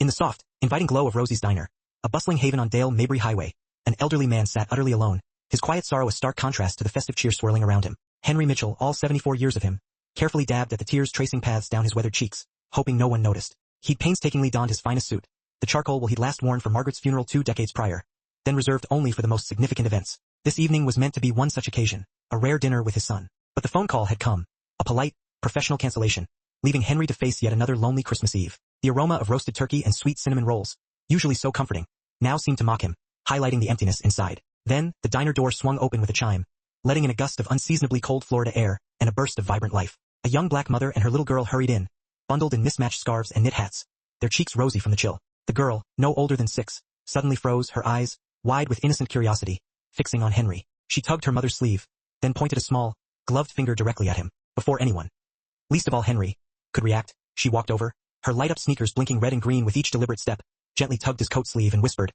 In the soft, inviting glow of Rosie's diner, a bustling haven on Dale Mabry Highway, an elderly man sat utterly alone, his quiet sorrow a stark contrast to the festive cheer swirling around him. Henry Mitchell, all 74 years of him, carefully dabbed at the tears tracing paths down his weathered cheeks, hoping no one noticed. He'd painstakingly donned his finest suit, the charcoal wool he'd last worn for Margaret's funeral 2 decades prior, then reserved only for the most significant events. This evening was meant to be one such occasion, a rare dinner with his son. But the phone call had come, a polite, professional cancellation, leaving Henry to face yet another lonely Christmas Eve. The aroma of roasted turkey and sweet cinnamon rolls, usually so comforting, now seemed to mock him, highlighting the emptiness inside. Then, the diner door swung open with a chime, letting in a gust of unseasonably cold Florida air, and a burst of vibrant life. A young black mother and her little girl hurried in, bundled in mismatched scarves and knit hats, their cheeks rosy from the chill. The girl, no older than 6, suddenly froze, her eyes, wide with innocent curiosity, fixing on Henry. She tugged her mother's sleeve, then pointed a small, gloved finger directly at him. Before anyone, least of all Henry, could react, she walked over, her light-up sneakers blinking red and green with each deliberate step, gently tugged his coat sleeve and whispered,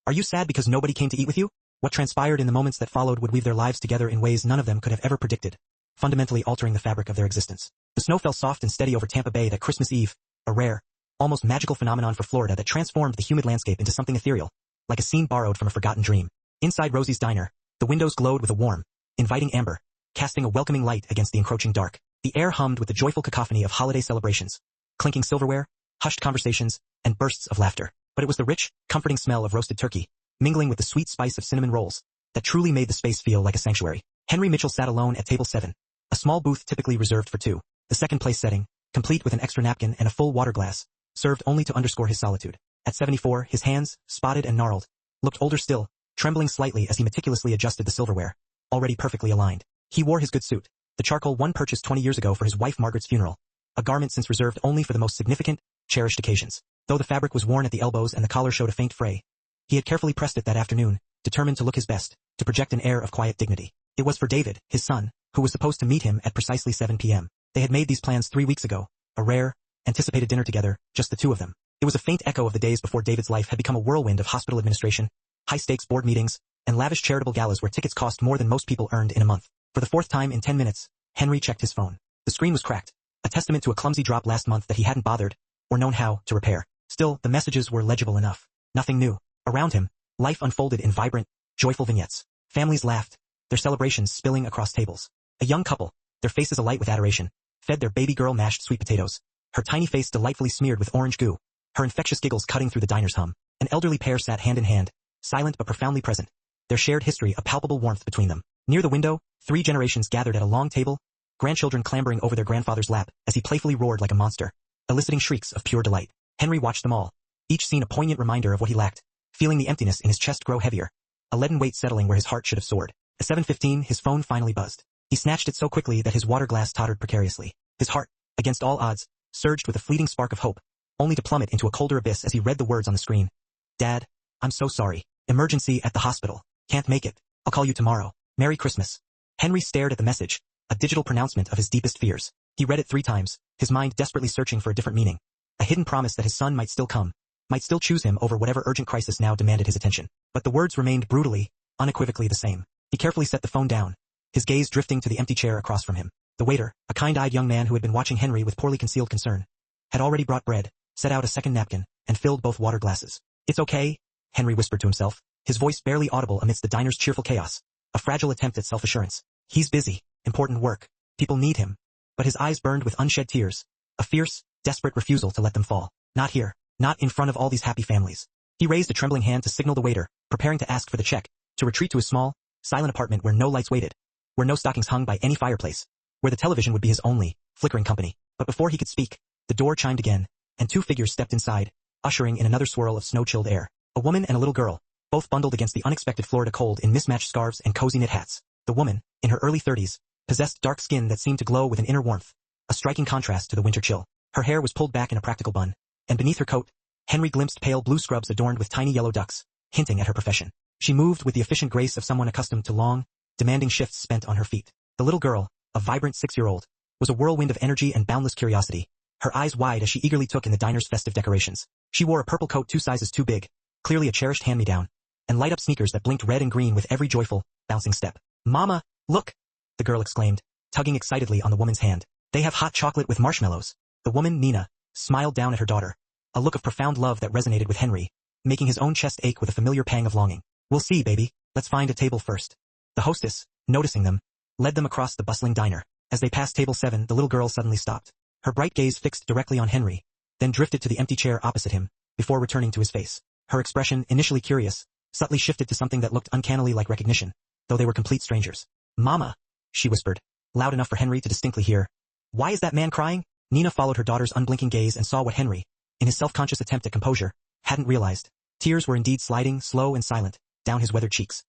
"Are you sad because nobody came to eat with you?" What transpired in the moments that followed would weave their lives together in ways none of them could have ever predicted, fundamentally altering the fabric of their existence. The snow fell soft and steady over Tampa Bay that Christmas Eve, a rare, almost magical phenomenon for Florida that transformed the humid landscape into something ethereal, like a scene borrowed from a forgotten dream. Inside Rosie's diner, the windows glowed with a warm, inviting amber, casting a welcoming light against the encroaching dark. The air hummed with the joyful cacophony of holiday celebrations, clinking silverware, hushed conversations, and bursts of laughter. But it was the rich, comforting smell of roasted turkey, mingling with the sweet spice of cinnamon rolls, that truly made the space feel like a sanctuary. Henry Mitchell sat alone at table 7, a small booth typically reserved for 2, the second-place setting, complete with an extra napkin and a full water glass, served only to underscore his solitude. At 74, his hands, spotted and gnarled, looked older still, trembling slightly as he meticulously adjusted the silverware, already perfectly aligned. He wore his good suit, the charcoal one purchased 20 years ago for his wife Margaret's funeral, a garment since reserved only for the most significant, cherished occasions. Though the fabric was worn at the elbows and the collar showed a faint fray, he had carefully pressed it that afternoon, determined to look his best, to project an air of quiet dignity. It was for David, his son, who was supposed to meet him at precisely 7 p.m. They had made these plans 3 weeks ago, a rare, anticipated dinner together, just the two of them. It was a faint echo of the days before David's life had become a whirlwind of hospital administration, high-stakes board meetings, and lavish charitable galas where tickets cost more than most people earned in a month. For the 4th time in 10 minutes, Henry checked his phone. The screen was cracked, a testament to a clumsy drop last month that he hadn't bothered, or known how, to repair. Still, the messages were legible enough. Nothing new. Around him, life unfolded in vibrant, joyful vignettes. Families laughed, their celebrations spilling across tables. A young couple, their faces alight with adoration, fed their baby girl mashed sweet potatoes, her tiny face delightfully smeared with orange goo, her infectious giggles cutting through the diner's hum. An elderly pair sat hand in hand, silent but profoundly present, their shared history a palpable warmth between them. Near the window, 3 generations gathered at a long table, grandchildren clambering over their grandfather's lap as he playfully roared like a monster, eliciting shrieks of pure delight. Henry watched them all, each scene a poignant reminder of what he lacked, feeling the emptiness in his chest grow heavier, a leaden weight settling where his heart should have soared. At 7:15, his phone finally buzzed. He snatched it so quickly that his water glass tottered precariously. His heart, against all odds, surged with a fleeting spark of hope, only to plummet into a colder abyss as he read the words on the screen. "Dad, I'm so sorry. Emergency at the hospital. Can't make it. I'll call you tomorrow. Merry Christmas." Henry stared at the message, a digital pronouncement of his deepest fears. He read it 3 times, his mind desperately searching for a different meaning, a hidden promise that his son might still come, might still choose him over whatever urgent crisis now demanded his attention. But the words remained brutally, unequivocally the same. He carefully set the phone down, his gaze drifting to the empty chair across from him. The waiter, a kind-eyed young man who had been watching Henry with poorly concealed concern, had already brought bread, set out a second napkin, and filled both water glasses. "It's okay," Henry whispered to himself, his voice barely audible amidst the diner's cheerful chaos, a fragile attempt at self-assurance. "He's busy, important work, people need him." But his eyes burned with unshed tears, a fierce, desperate refusal to let them fall. Not here, not in front of all these happy families. He raised a trembling hand to signal the waiter, preparing to ask for the check, to retreat to his small, silent apartment where no lights waited, where no stockings hung by any fireplace, where the television would be his only, flickering company. But before he could speak, the door chimed again, and 2 figures stepped inside, ushering in another swirl of snow-chilled air. A woman and a little girl, both bundled against the unexpected Florida cold in mismatched scarves and cozy knit hats. The woman, in her early 30s, possessed dark skin that seemed to glow with an inner warmth, a striking contrast to the winter chill. Her hair was pulled back in a practical bun, and beneath her coat, Henry glimpsed pale blue scrubs adorned with tiny yellow ducks, hinting at her profession. She moved with the efficient grace of someone accustomed to long, demanding shifts spent on her feet. The little girl, a vibrant 6-year-old, was a whirlwind of energy and boundless curiosity, her eyes wide as she eagerly took in the diner's festive decorations. She wore a purple coat 2 sizes too big, clearly a cherished hand-me-down, and light-up sneakers that blinked red and green with every joyful, bouncing step. "Mama, look!" the girl exclaimed, tugging excitedly on the woman's hand. "They have hot chocolate with marshmallows." The woman, Nina, smiled down at her daughter, a look of profound love that resonated with Henry, making his own chest ache with a familiar pang of longing. "We'll see, baby. Let's find a table first." The hostess, noticing them, led them across the bustling diner. As they passed table 7, the little girl suddenly stopped. Her bright gaze fixed directly on Henry, then drifted to the empty chair opposite him, before returning to his face. Her expression, initially curious, subtly shifted to something that looked uncannily like recognition, though they were complete strangers. "Mama," she whispered, loud enough for Henry to distinctly hear. "Why is that man crying?" Nina followed her daughter's unblinking gaze and saw what Henry, in his self-conscious attempt at composure, hadn't realized. Tears were indeed sliding, slow and silent, down his weathered cheeks.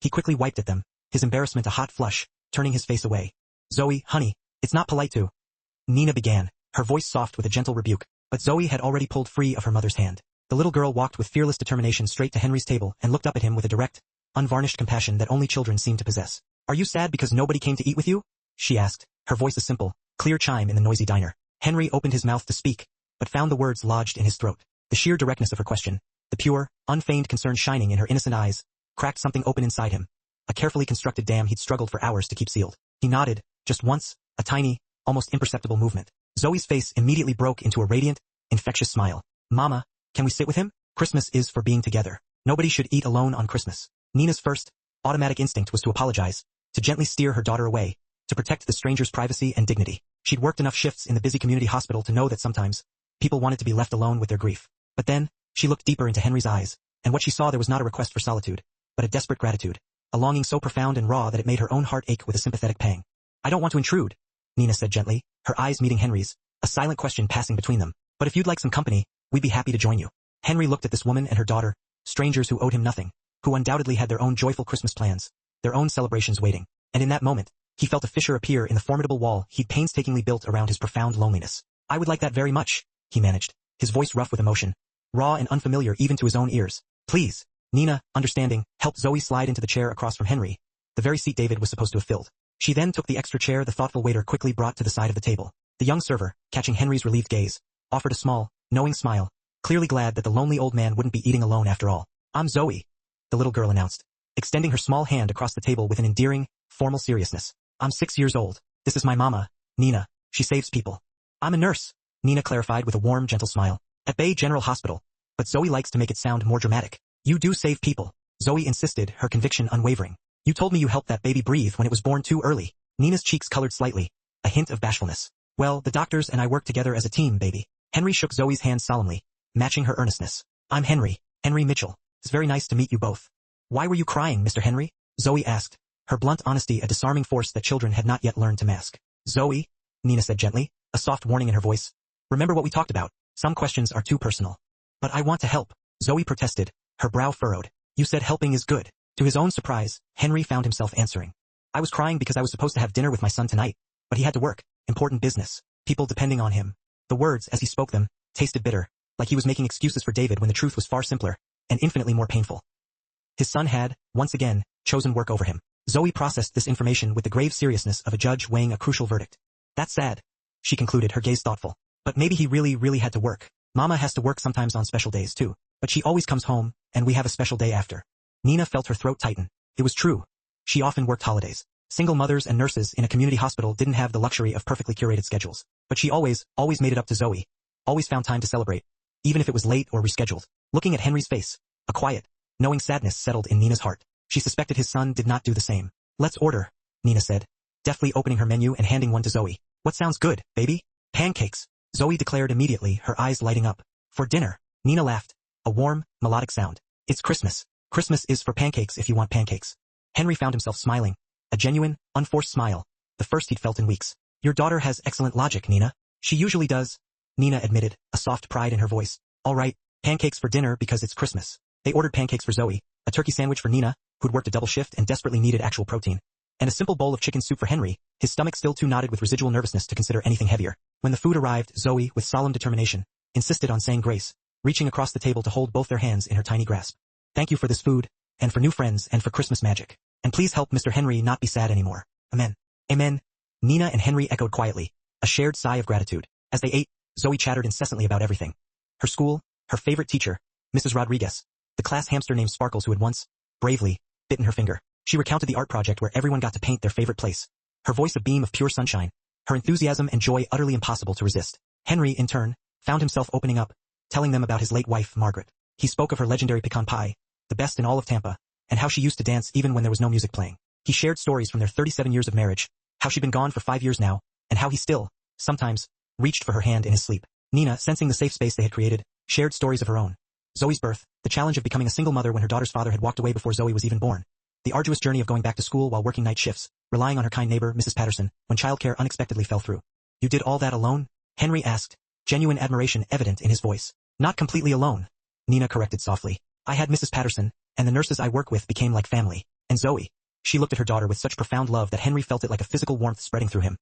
He quickly wiped at them, his embarrassment a hot flush, turning his face away. "Zoe, honey, it's not polite to..." Nina began, her voice soft with a gentle rebuke, but Zoe had already pulled free of her mother's hand. The little girl walked with fearless determination straight to Henry's table and looked up at him with a direct, unvarnished compassion that only children seem to possess. "Are you sad because nobody came to eat with you?" she asked, her voice a simple, clear chime in the noisy diner. Henry opened his mouth to speak, but found the words lodged in his throat. The sheer directness of her question, the pure, unfeigned concern shining in her innocent eyes, cracked something open inside him, a carefully constructed dam he'd struggled for hours to keep sealed. He nodded, just once, a tiny, almost imperceptible movement. Zoe's face immediately broke into a radiant, infectious smile. "Mama, can we sit with him? Christmas is for being together. Nobody should eat alone on Christmas." Nina's first, automatic instinct was to apologize, to gently steer her daughter away, to protect the stranger's privacy and dignity. She'd worked enough shifts in the busy community hospital to know that sometimes, people wanted to be left alone with their grief. But then, she looked deeper into Henry's eyes, and what she saw there was not a request for solitude, but a desperate gratitude, a longing so profound and raw that it made her own heart ache with a sympathetic pang. "I don't want to intrude," Nina said gently, her eyes meeting Henry's, a silent question passing between them. "But if you'd like some company, we'd be happy to join you." Henry looked at this woman and her daughter, strangers who owed him nothing, who undoubtedly had their own joyful Christmas plans, their own celebrations waiting, and in that moment, he felt a fissure appear in the formidable wall he'd painstakingly built around his profound loneliness. "I would like that very much," he managed, his voice rough with emotion, raw and unfamiliar even to his own ears. "Please." Nina, understanding, helped Zoe slide into the chair across from Henry, the very seat David was supposed to have filled. She then took the extra chair the thoughtful waiter quickly brought to the side of the table. The young server, catching Henry's relieved gaze, offered a small, knowing smile, clearly glad that the lonely old man wouldn't be eating alone after all. "I'm Zoe," the little girl announced, extending her small hand across the table with an endearing, formal seriousness. "I'm 6 years old. This is my mama, Nina. She saves people." "I'm a nurse," Nina clarified with a warm, gentle smile, "at Bay General Hospital, but Zoe likes to make it sound more dramatic." "You do save people," Zoe insisted, her conviction unwavering. "You told me you helped that baby breathe when it was born too early." Nina's cheeks colored slightly, a hint of bashfulness. "Well, the doctors and I work together as a team, baby." Henry shook Zoe's hand solemnly, matching her earnestness. "I'm Henry Mitchell. It's very nice to meet you both." "Why were you crying, Mr. Henry?" Zoe asked, her blunt honesty a disarming force that children had not yet learned to mask. "Zoe," Nina said gently, a soft warning in her voice, "remember what we talked about. Some questions are too personal." "But I want to help," Zoe protested, her brow furrowed. "You said helping is good." To his own surprise, Henry found himself answering. "I was crying because I was supposed to have dinner with my son tonight, but he had to work, important business, people depending on him." The words, as he spoke them, tasted bitter, like he was making excuses for David when the truth was far simpler, and infinitely more painful. His son had, once again, chosen work over him. Zoe processed this information with the grave seriousness of a judge weighing a crucial verdict. "That's sad," she concluded, her gaze thoughtful. "But maybe he really had to work. Mama has to work sometimes on special days too, but she always comes home, and we have a special day after." Nina felt her throat tighten. It was true. She often worked holidays. Single mothers and nurses in a community hospital didn't have the luxury of perfectly curated schedules, but she always made it up to Zoe, always found time to celebrate, even if it was late or rescheduled. Looking at Henry's face, a quiet, knowing sadness settled in Nina's heart. She suspected his son did not do the same. "Let's order," Nina said, deftly opening her menu and handing one to Zoe. "What sounds good, baby?" "Pancakes," Zoe declared immediately, her eyes lighting up. "For dinner," Nina laughed, a warm, melodic sound. "It's Christmas. Christmas is for pancakes if you want pancakes." Henry found himself smiling, a genuine, unforced smile, the first he'd felt in weeks. "Your daughter has excellent logic, Nina." "She usually does," Nina admitted, a soft pride in her voice. "All right, pancakes for dinner because it's Christmas." They ordered pancakes for Zoe, a turkey sandwich for Nina, who'd worked a double shift and desperately needed actual protein, and a simple bowl of chicken soup for Henry, his stomach still too knotted with residual nervousness to consider anything heavier. When the food arrived, Zoe, with solemn determination, insisted on saying grace, reaching across the table to hold both their hands in her tiny grasp. "Thank you for this food, and for new friends, and for Christmas magic. And please help Mr. Henry not be sad anymore. Amen." "Amen." Nina and Henry echoed quietly, a shared sigh of gratitude. As they ate, Zoe chattered incessantly about everything. Her school, her favorite teacher, Mrs. Rodriguez, the class hamster named Sparkles who had once, bravely, bitten her finger. She recounted the art project where everyone got to paint their favorite place, her voice a beam of pure sunshine, her enthusiasm and joy utterly impossible to resist. Henry, in turn, found himself opening up, telling them about his late wife, Margaret. He spoke of her legendary pecan pie, the best in all of Tampa, and how she used to dance even when there was no music playing. He shared stories from their 37 years of marriage, how she'd been gone for 5 years now, and how he still, sometimes, reached for her hand in his sleep. Nina, sensing the safe space they had created, shared stories of her own. Zoe's birth, the challenge of becoming a single mother when her daughter's father had walked away before Zoe was even born. The arduous journey of going back to school while working night shifts, relying on her kind neighbor, Mrs. Patterson, when childcare unexpectedly fell through. You did all that alone? Henry asked, genuine admiration evident in his voice. Not completely alone, Nina corrected softly. I had Mrs. Patterson, and the nurses I work with became like family. And Zoe. She looked at her daughter with such profound love that Henry felt it like a physical warmth spreading through him.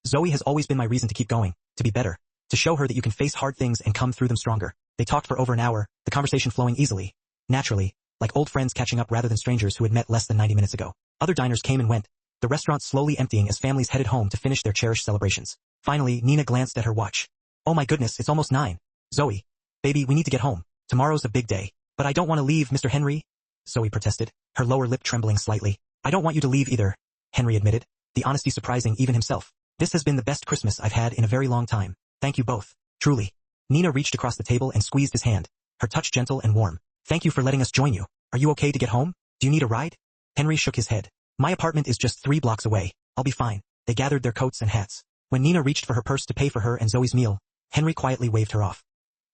Zoe has always been my reason to keep going, to be better, to show her that you can face hard things and come through them stronger. They talked for over an hour, the conversation flowing easily, naturally, like old friends catching up rather than strangers who had met less than 90 minutes ago. Other diners came and went, the restaurant slowly emptying as families headed home to finish their cherished celebrations. Finally, Nina glanced at her watch. Oh my goodness, it's almost 9. Zoe. Baby, we need to get home. Tomorrow's a big day. But I don't want to leave, Mr. Henry. Zoe protested, her lower lip trembling slightly. I don't want you to leave either, Henry admitted, the honesty surprising even himself. This has been the best Christmas I've had in a very long time. Thank you both. Truly. Nina reached across the table and squeezed his hand, her touch gentle and warm. Thank you for letting us join you. Are you okay to get home? Do you need a ride? Henry shook his head. My apartment is just 3 blocks away. I'll be fine. They gathered their coats and hats. When Nina reached for her purse to pay for her and Zoe's meal, Henry quietly waved her off.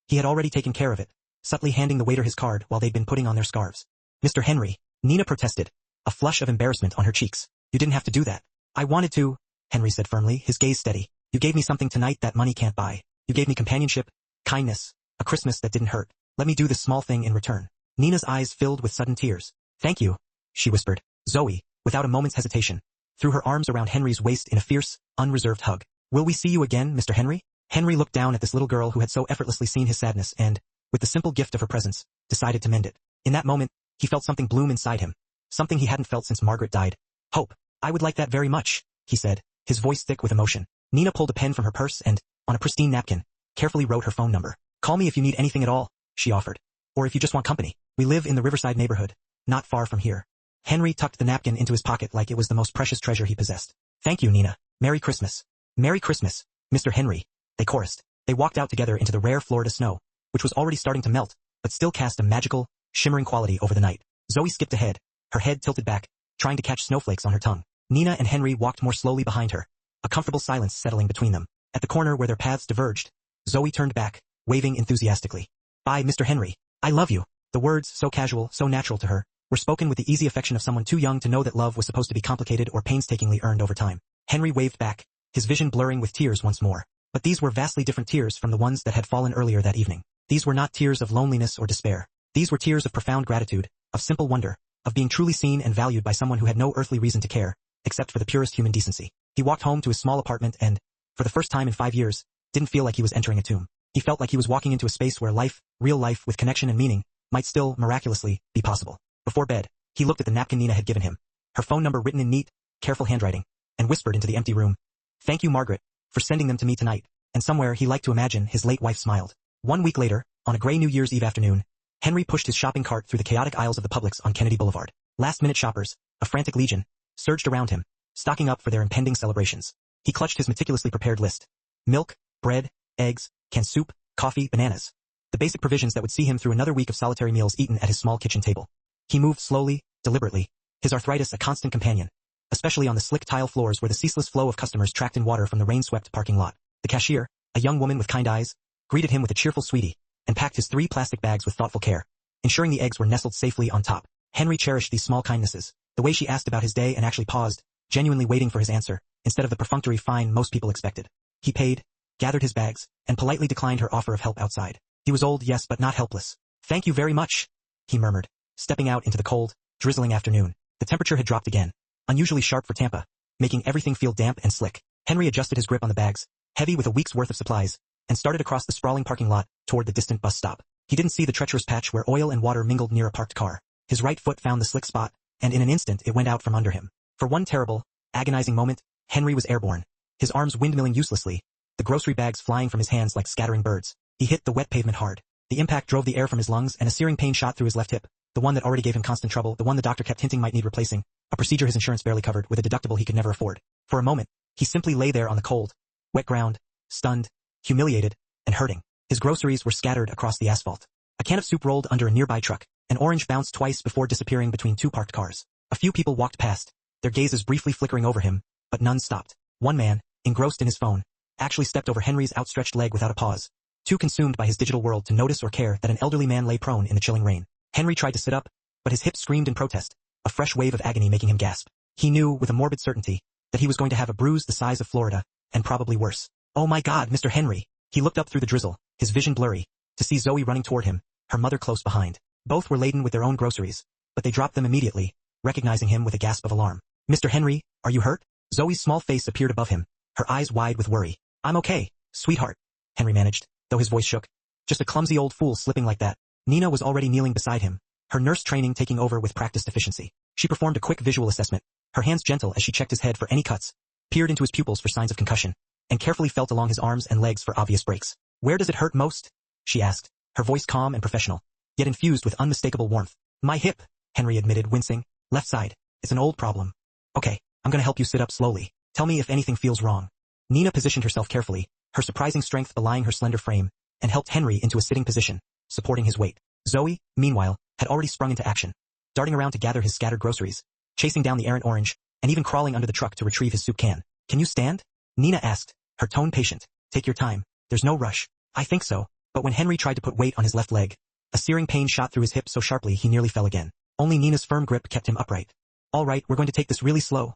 He had already taken care of it, subtly handing the waiter his card while they'd been putting on their scarves. Mr. Henry, Nina protested, a flush of embarrassment on her cheeks. You didn't have to do that. I wanted to, Henry said firmly, his gaze steady. You gave me something tonight that money can't buy. You gave me companionship, kindness, a Christmas that didn't hurt. Let me do this small thing in return. Nina's eyes filled with sudden tears. Thank you, she whispered. Zoe, without a moment's hesitation, threw her arms around Henry's waist in a fierce, unreserved hug. Will we see you again, Mr. Henry? Henry looked down at this little girl who had so effortlessly seen his sadness and, with the simple gift of her presence, decided to mend it. In that moment, he felt something bloom inside him, something he hadn't felt since Margaret died. Hope. I would like that very much, he said, his voice thick with emotion. Nina pulled a pen from her purse and, on a pristine napkin, carefully wrote her phone number. Call me if you need anything at all, she offered. Or if you just want company. We live in the Riverside neighborhood, not far from here. Henry tucked the napkin into his pocket like it was the most precious treasure he possessed. Thank you, Nina. Merry Christmas. Merry Christmas, Mr. Henry, they chorused. They walked out together into the rare Florida snow, which was already starting to melt, but still cast a magical, shimmering quality over the night. Zoe skipped ahead, her head tilted back, trying to catch snowflakes on her tongue. Nina and Henry walked more slowly behind her, a comfortable silence settling between them. At the corner where their paths diverged, Zoe turned back, waving enthusiastically. Bye, Mr. Henry. I love you. The words, so casual, so natural to her, were spoken with the easy affection of someone too young to know that love was supposed to be complicated or painstakingly earned over time. Henry waved back, his vision blurring with tears once more. But these were vastly different tears from the ones that had fallen earlier that evening. These were not tears of loneliness or despair. These were tears of profound gratitude, of simple wonder, of being truly seen and valued by someone who had no earthly reason to care, except for the purest human decency. He walked home to his small apartment and, for the first time in 5 years, didn't feel like he was entering a tomb. He felt like he was walking into a space where life, real life with connection and meaning, might still, miraculously, be possible. Before bed, he looked at the napkin Nina had given him, her phone number written in neat, careful handwriting, and whispered into the empty room. Thank you, Margaret, for sending them to me tonight. And somewhere he liked to imagine his late wife smiled. 1 week later, on a gray New Year's Eve afternoon, Henry pushed his shopping cart through the chaotic aisles of the Publix on Kennedy Boulevard. Last-minute shoppers, a frantic legion, surged around him, stocking up for their impending celebrations. He clutched his meticulously prepared list. Milk, bread, eggs, canned soup, coffee, bananas. The basic provisions that would see him through another week of solitary meals eaten at his small kitchen table. He moved slowly, deliberately, his arthritis a constant companion, especially on the slick tile floors where the ceaseless flow of customers tracked in water from the rain-swept parking lot. The cashier, a young woman with kind eyes, greeted him with a cheerful sweetie, and packed his 3 plastic bags with thoughtful care, ensuring the eggs were nestled safely on top. Henry cherished these small kindnesses, the way she asked about his day and actually paused, genuinely waiting for his answer, instead of the perfunctory fine most people expected. He paid, gathered his bags, and politely declined her offer of help outside. He was old, yes, but not helpless. Thank you very much, he murmured, stepping out into the cold, drizzling afternoon. The temperature had dropped again, unusually sharp for Tampa, making everything feel damp and slick. Henry adjusted his grip on the bags, heavy with a week's worth of supplies, and started across the sprawling parking lot toward the distant bus stop. He didn't see the treacherous patch where oil and water mingled near a parked car. His right foot found the slick spot, and in an instant it went out from under him. For one terrible, agonizing moment, Henry was airborne, his arms windmilling uselessly, the grocery bags flying from his hands like scattering birds. He hit the wet pavement hard. The impact drove the air from his lungs and a searing pain shot through his left hip, the one that already gave him constant trouble, the one the doctor kept hinting might need replacing, a procedure his insurance barely covered with a deductible he could never afford. For a moment, he simply lay there on the cold, wet ground, stunned, humiliated, and hurting. His groceries were scattered across the asphalt. A can of soup rolled under a nearby truck. An orange bounced twice before disappearing between two parked cars. A few people walked past, their gazes briefly flickering over him, but none stopped. One man, engrossed in his phone, actually stepped over Henry's outstretched leg without a pause, too consumed by his digital world to notice or care that an elderly man lay prone in the chilling rain. Henry tried to sit up, but his hips screamed in protest, a fresh wave of agony making him gasp. He knew, with a morbid certainty, that he was going to have a bruise the size of Florida, and probably worse. "Oh my God, Mr. Henry!" He looked up through the drizzle, his vision blurry, to see Zoe running toward him, her mother close behind. Both were laden with their own groceries, but they dropped them immediately, recognizing him with a gasp of alarm. "Mr. Henry, are you hurt?" Zoe's small face appeared above him, her eyes wide with worry. "I'm okay, sweetheart," Henry managed, though his voice shook. "Just a clumsy old fool slipping like that." Nina was already kneeling beside him, her nurse training taking over with practiced efficiency. She performed a quick visual assessment, her hands gentle as she checked his head for any cuts, peered into his pupils for signs of concussion, and carefully felt along his arms and legs for obvious breaks. "Where does it hurt most?" she asked, her voice calm and professional, yet infused with unmistakable warmth. "My hip," Henry admitted, wincing. "Left side. It's an old problem." "Okay, I'm gonna help you sit up slowly. Tell me if anything feels wrong." Nina positioned herself carefully, her surprising strength belying her slender frame, and helped Henry into a sitting position, supporting his weight. Zoe, meanwhile, had already sprung into action, darting around to gather his scattered groceries, chasing down the errant orange, and even crawling under the truck to retrieve his soup can. "Can you stand?" Nina asked, her tone patient. "Take your time. There's no rush." "I think so." But when Henry tried to put weight on his left leg, a searing pain shot through his hip so sharply he nearly fell again. Only Nina's firm grip kept him upright. "All right, we're going to take this really slow,"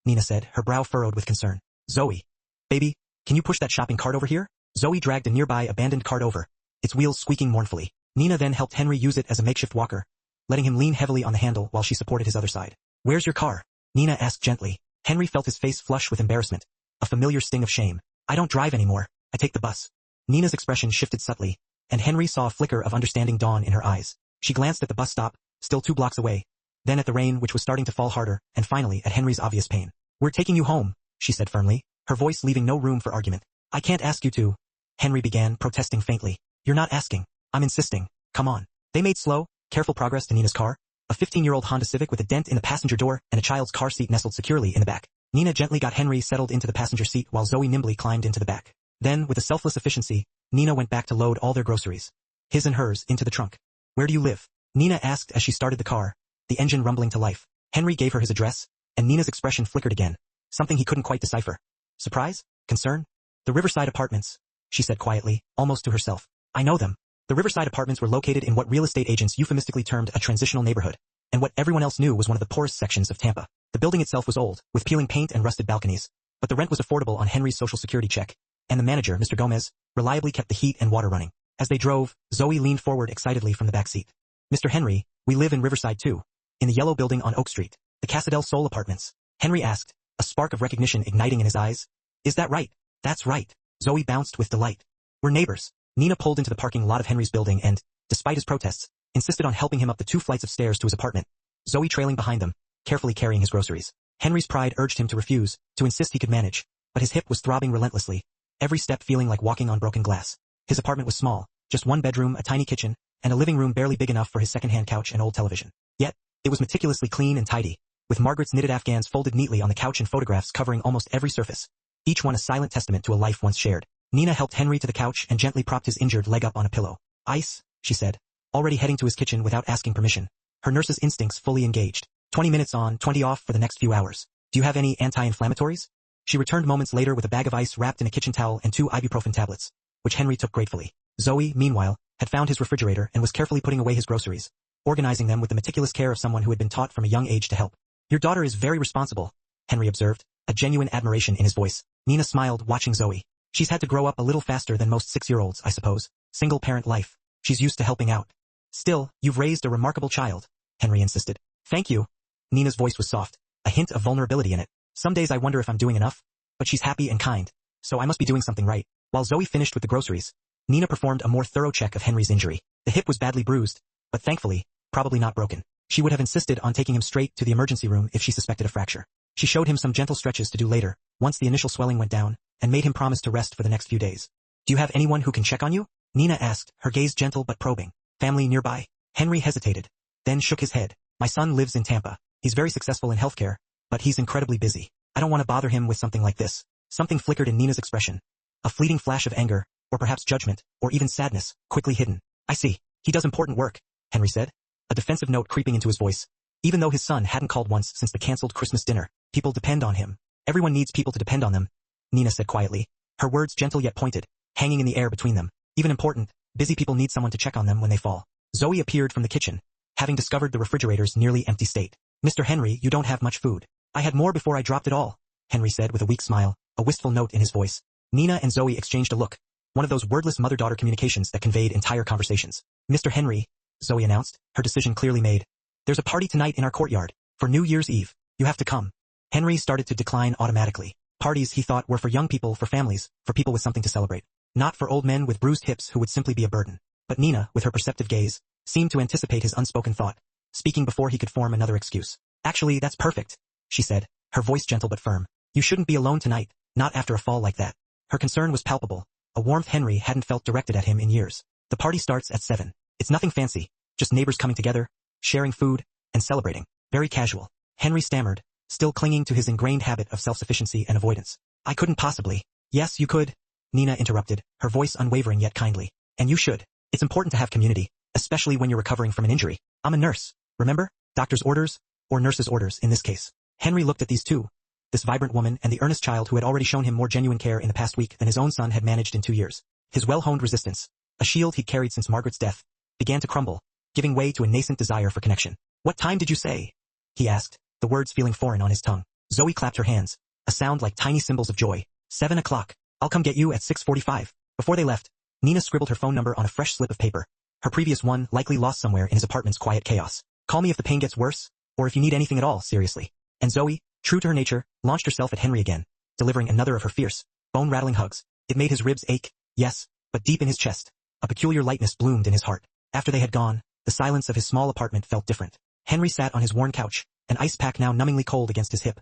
Nina said, her brow furrowed with concern. "Zoe. Baby, can you push that shopping cart over here?" Zoe dragged a nearby abandoned cart over, its wheels squeaking mournfully. Nina then helped Henry use it as a makeshift walker, letting him lean heavily on the handle while she supported his other side. "Where's your car?" Nina asked gently. Henry felt his face flush with embarrassment, a familiar sting of shame. "I don't drive anymore. I take the bus." Nina's expression shifted subtly, and Henry saw a flicker of understanding dawn in her eyes. She glanced at the bus stop, still 2 blocks away, then at the rain which was starting to fall harder, and finally at Henry's obvious pain. "We're taking you home," she said firmly, her voice leaving no room for argument. "I can't ask you to," Henry began, protesting faintly. "You're not asking. I'm insisting. Come on." They made slow, careful progress to Nina's car, a 15-year-old Honda Civic with a dent in the passenger door and a child's car seat nestled securely in the back. Nina gently got Henry settled into the passenger seat while Zoe nimbly climbed into the back. Then, with a selfless efficiency, Nina went back to load all their groceries, his and hers, into the trunk. "Where do you live?" Nina asked as she started the car, the engine rumbling to life. Henry gave her his address, and Nina's expression flickered again, something he couldn't quite decipher. Surprise? Concern? "The Riverside Apartments," she said quietly, almost to herself. "I know them." The Riverside Apartments were located in what real estate agents euphemistically termed a transitional neighborhood, and what everyone else knew was one of the poorest sections of Tampa. The building itself was old, with peeling paint and rusted balconies, but the rent was affordable on Henry's social security check, and the manager, Mr. Gomez, reliably kept the heat and water running. As they drove, Zoe leaned forward excitedly from the back seat. "Mr. Henry, we live in Riverside too, in the yellow building on Oak Street, the Casadel Sol Apartments," Henry asked, a spark of recognition igniting in his eyes. "Is that right?" "That's right." Zoe bounced with delight. "We're neighbors." Nina pulled into the parking lot of Henry's building and, despite his protests, insisted on helping him up the 2 flights of stairs to his apartment, Zoe trailing behind them, carefully carrying his groceries. Henry's pride urged him to refuse, to insist he could manage, but his hip was throbbing relentlessly, every step feeling like walking on broken glass. His apartment was small, just 1 bedroom, a tiny kitchen, and a living room barely big enough for his second-hand couch and old television. Yet, it was meticulously clean and tidy, with Margaret's knitted afghans folded neatly on the couch and photographs covering almost every surface, each one a silent testament to a life once shared. Nina helped Henry to the couch and gently propped his injured leg up on a pillow. "Ice," she said, already heading to his kitchen without asking permission, her nurse's instincts fully engaged. 20 minutes on, 20 off for the next few hours. "Do you have any anti-inflammatories?" She returned moments later with a bag of ice wrapped in a kitchen towel and 2 ibuprofen tablets, which Henry took gratefully. Zoe, meanwhile, had found his refrigerator and was carefully putting away his groceries, organizing them with the meticulous care of someone who had been taught from a young age to help. "Your daughter is very responsible," Henry observed, a genuine admiration in his voice. Nina smiled, watching Zoe. "She's had to grow up a little faster than most 6-year-olds, I suppose. Single-parent life. She's used to helping out." "Still, you've raised a remarkable child," Henry insisted. "Thank you." Nina's voice was soft, a hint of vulnerability in it. "Some days I wonder if I'm doing enough, but she's happy and kind, so I must be doing something right." While Zoe finished with the groceries, Nina performed a more thorough check of Henry's injury. The hip was badly bruised, but thankfully, probably not broken. She would have insisted on taking him straight to the emergency room if she suspected a fracture. She showed him some gentle stretches to do later, once the initial swelling went down, and made him promise to rest for the next few days. "Do you have anyone who can check on you?" Nina asked, her gaze gentle but probing. "Family nearby?" Henry hesitated, then shook his head. "My son lives in Tampa. He's very successful in healthcare, but he's incredibly busy. I don't want to bother him with something like this." Something flickered in Nina's expression, a fleeting flash of anger, or perhaps judgment, or even sadness, quickly hidden. I see. He does important work, Henry said, a defensive note creeping into his voice. Even though his son hadn't called once since the cancelled Christmas dinner, people depend on him. Everyone needs people to depend on them, Nina said quietly, her words gentle yet pointed, hanging in the air between them. Even important, busy people need someone to check on them when they fall. Zoe appeared from the kitchen, having discovered the refrigerator's nearly empty state. Mr. Henry, you don't have much food. I had more before I dropped it all, Henry said with a weak smile, a wistful note in his voice. Nina and Zoe exchanged a look, one of those wordless mother-daughter communications that conveyed entire conversations. Mr. Henry, Zoe announced, her decision clearly made. There's a party tonight in our courtyard, for New Year's Eve. You have to come. Henry started to decline automatically. Parties, he thought, were for young people, for families, for people with something to celebrate. Not for old men with bruised hips who would simply be a burden. But Nina, with her perceptive gaze, seemed to anticipate his unspoken thought, speaking before he could form another excuse. Actually, that's perfect, she said, her voice gentle but firm. You shouldn't be alone tonight, not after a fall like that. Her concern was palpable, a warmth Henry hadn't felt directed at him in years. The party starts at 7. It's nothing fancy, just neighbors coming together, sharing food, and celebrating. Very casual. Henry stammered, still clinging to his ingrained habit of self-sufficiency and avoidance. I couldn't possibly. Yes, you could, Nina interrupted, her voice unwavering yet kindly. And you should. It's important to have community, especially when you're recovering from an injury. I'm a nurse, remember? Doctor's orders, or nurse's orders in this case. Henry looked at these two, this vibrant woman and the earnest child who had already shown him more genuine care in the past week than his own son had managed in 2 years. His well-honed resistance, a shield he'd carried since Margaret's death, began to crumble, giving way to a nascent desire for connection. What time did you say? He asked, the words feeling foreign on his tongue. Zoe clapped her hands, a sound like tiny cymbals of joy. 7 o'clock. I'll come get you at 6:45. Before they left, Nina scribbled her phone number on a fresh slip of paper, her previous one likely lost somewhere in his apartment's quiet chaos. Call me if the pain gets worse, or if you need anything at all, seriously. And Zoe, true to her nature, launched herself at Henry again, delivering another of her fierce, bone-rattling hugs. It made his ribs ache, yes, but deep in his chest, a peculiar lightness bloomed in his heart. After they had gone, the silence of his small apartment felt different. Henry sat on his worn couch, an ice pack now numbingly cold against his hip,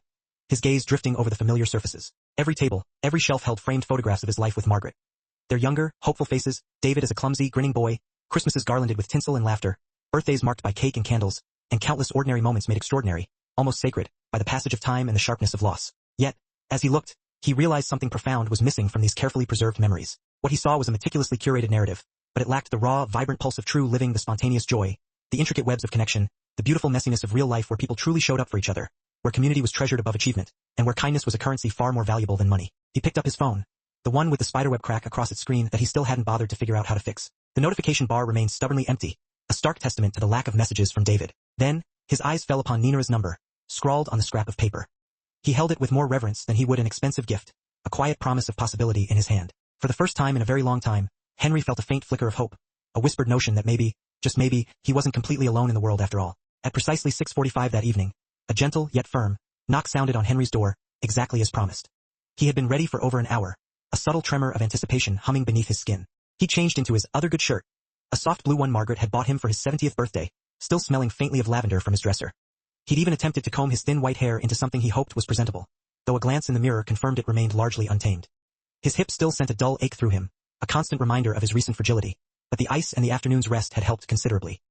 his gaze drifting over the familiar surfaces. Every table, every shelf held framed photographs of his life with Margaret. Their younger, hopeful faces, David as a clumsy, grinning boy, Christmases garlanded with tinsel and laughter, birthdays marked by cake and candles, and countless ordinary moments made extraordinary, almost sacred, by the passage of time and the sharpness of loss. Yet, as he looked, he realized something profound was missing from these carefully preserved memories. What he saw was a meticulously curated narrative, but it lacked the raw, vibrant pulse of true living, the spontaneous joy, the intricate webs of connection, the beautiful messiness of real life where people truly showed up for each other, where community was treasured above achievement, and where kindness was a currency far more valuable than money. He picked up his phone, the one with the spiderweb crack across its screen that he still hadn't bothered to figure out how to fix. The notification bar remained stubbornly empty, a stark testament to the lack of messages from David. Then, his eyes fell upon Nina's number, scrawled on the scrap of paper. He held it with more reverence than he would an expensive gift, a quiet promise of possibility in his hand. For the first time in a very long time, Henry felt a faint flicker of hope, a whispered notion that maybe, just maybe, he wasn't completely alone in the world after all. At precisely 6:45 that evening, a gentle yet firm knock sounded on Henry's door, exactly as promised. He had been ready for over an hour, a subtle tremor of anticipation humming beneath his skin. He changed into his other good shirt, a soft blue one Margaret had bought him for his 70th birthday, still smelling faintly of lavender from his dresser. He'd even attempted to comb his thin white hair into something he hoped was presentable, though a glance in the mirror confirmed it remained largely untamed. His hip still sent a dull ache through him, a constant reminder of his recent fragility, but the ice and the afternoon's rest had helped considerably.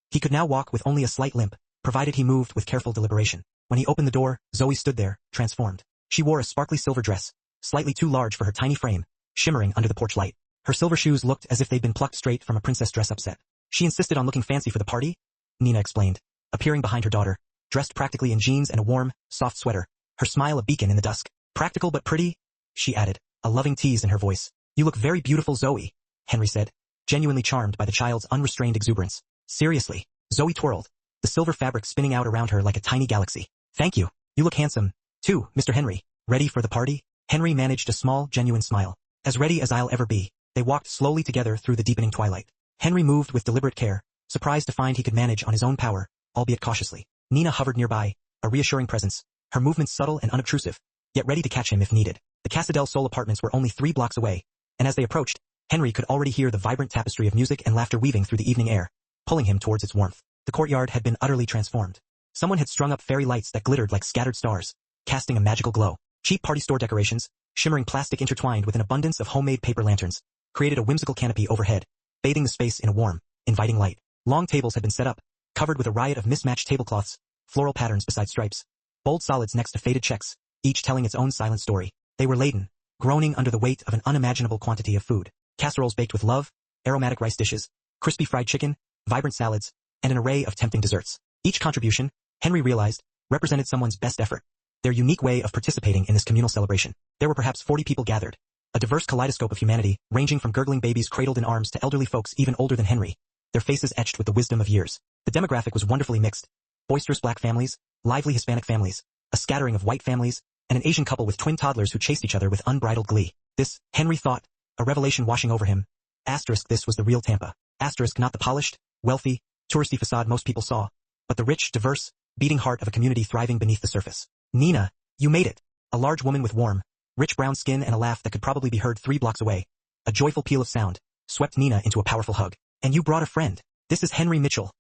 He could now walk with only a slight limp, provided he moved with careful deliberation. When he opened the door, Zoe stood there, transformed. She wore a sparkly silver dress, slightly too large for her tiny frame, shimmering under the porch light. Her silver shoes looked as if they'd been plucked straight from a princess dress-up set. She insisted on looking fancy for the party, Nina explained, appearing behind her daughter, dressed practically in jeans and a warm, soft sweater, her smile a beacon in the dusk. Practical but pretty, she added, a loving tease in her voice. You look very beautiful, Zoe, Henry said, genuinely charmed by the child's unrestrained exuberance. Seriously, Zoe twirled, the silver fabric spinning out around her like a tiny galaxy. Thank you. You look handsome, too, Mr. Henry. Ready for the party? Henry managed a small, genuine smile. As ready as I'll ever be. They walked slowly together through the deepening twilight. Henry moved with deliberate care, surprised to find he could manage on his own power, albeit cautiously. Nina hovered nearby, a reassuring presence, her movements subtle and unobtrusive, yet ready to catch him if needed. The Casa del Sol apartments were only 3 blocks away, and as they approached, Henry could already hear the vibrant tapestry of music and laughter weaving through the evening air, pulling him towards its warmth. The courtyard had been utterly transformed. Someone had strung up fairy lights that glittered like scattered stars, casting a magical glow. Cheap party store decorations, shimmering plastic intertwined with an abundance of homemade paper lanterns, created a whimsical canopy overhead, bathing the space in a warm, inviting light. Long tables had been set up, covered with a riot of mismatched tablecloths, floral patterns beside stripes, bold solids next to faded checks, each telling its own silent story. They were laden, groaning under the weight of an unimaginable quantity of food. casseroles baked with love, aromatic rice dishes, crispy fried chicken, vibrant salads, and an array of tempting desserts. Each contribution, Henry realized, represented someone's best effort, their unique way of participating in this communal celebration. There were perhaps 40 people gathered, a diverse kaleidoscope of humanity, ranging from gurgling babies cradled in arms to elderly folks even older than Henry, their faces etched with the wisdom of years. The demographic was wonderfully mixed. Boisterous black families, lively Hispanic families, a scattering of white families, and an Asian couple with twin toddlers who chased each other with unbridled glee. This, Henry thought, a revelation washing over him. Asterisk, this was the real Tampa. Asterisk, not the polished, wealthy, touristy facade most people saw, but the rich, diverse, beating heart of a community thriving beneath the surface. Nina, you made it. A large woman with warm, rich brown skin and a laugh that could probably be heard 3 blocks away, a joyful peal of sound, swept Nina into a powerful hug. And you brought a friend. This is Henry Mitchell,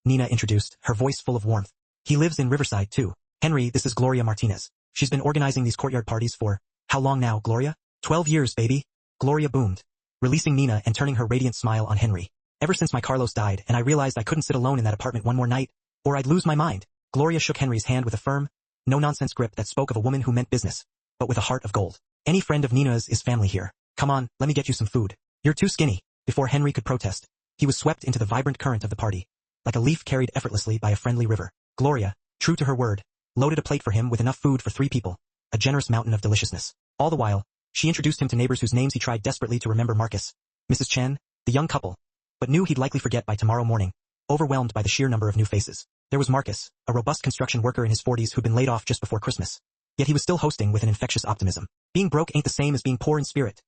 Nina introduced, her voice full of warmth. He lives in Riverside too. Henry, this is Gloria Martinez. She's been organizing these courtyard parties for, how long now, Gloria? 12 years, baby. Gloria boomed, releasing Nina and turning her radiant smile on Henry. Ever since my Carlos died and I realized I couldn't sit alone in that apartment one more night, or I'd lose my mind. Gloria shook Henry's hand with a firm, no-nonsense grip that spoke of a woman who meant business, but with a heart of gold. Any friend of Nina's is family here. Come on, let me get you some food. You're too skinny. Before Henry could protest, he was swept into the vibrant current of the party, like a leaf carried effortlessly by a friendly river. Gloria, true to her word, loaded a plate for him with enough food for 3 people, a generous mountain of deliciousness. All the while, she introduced him to neighbors whose names he tried desperately to remember: Marcus, Mrs. Chen, the young couple, but knew he'd likely forget by tomorrow morning, overwhelmed by the sheer number of new faces. There was Marcus, a robust construction worker in his 40s who'd been laid off just before Christmas. Yet he was still hosting with an infectious optimism. Being broke ain't the same as being poor in spirit,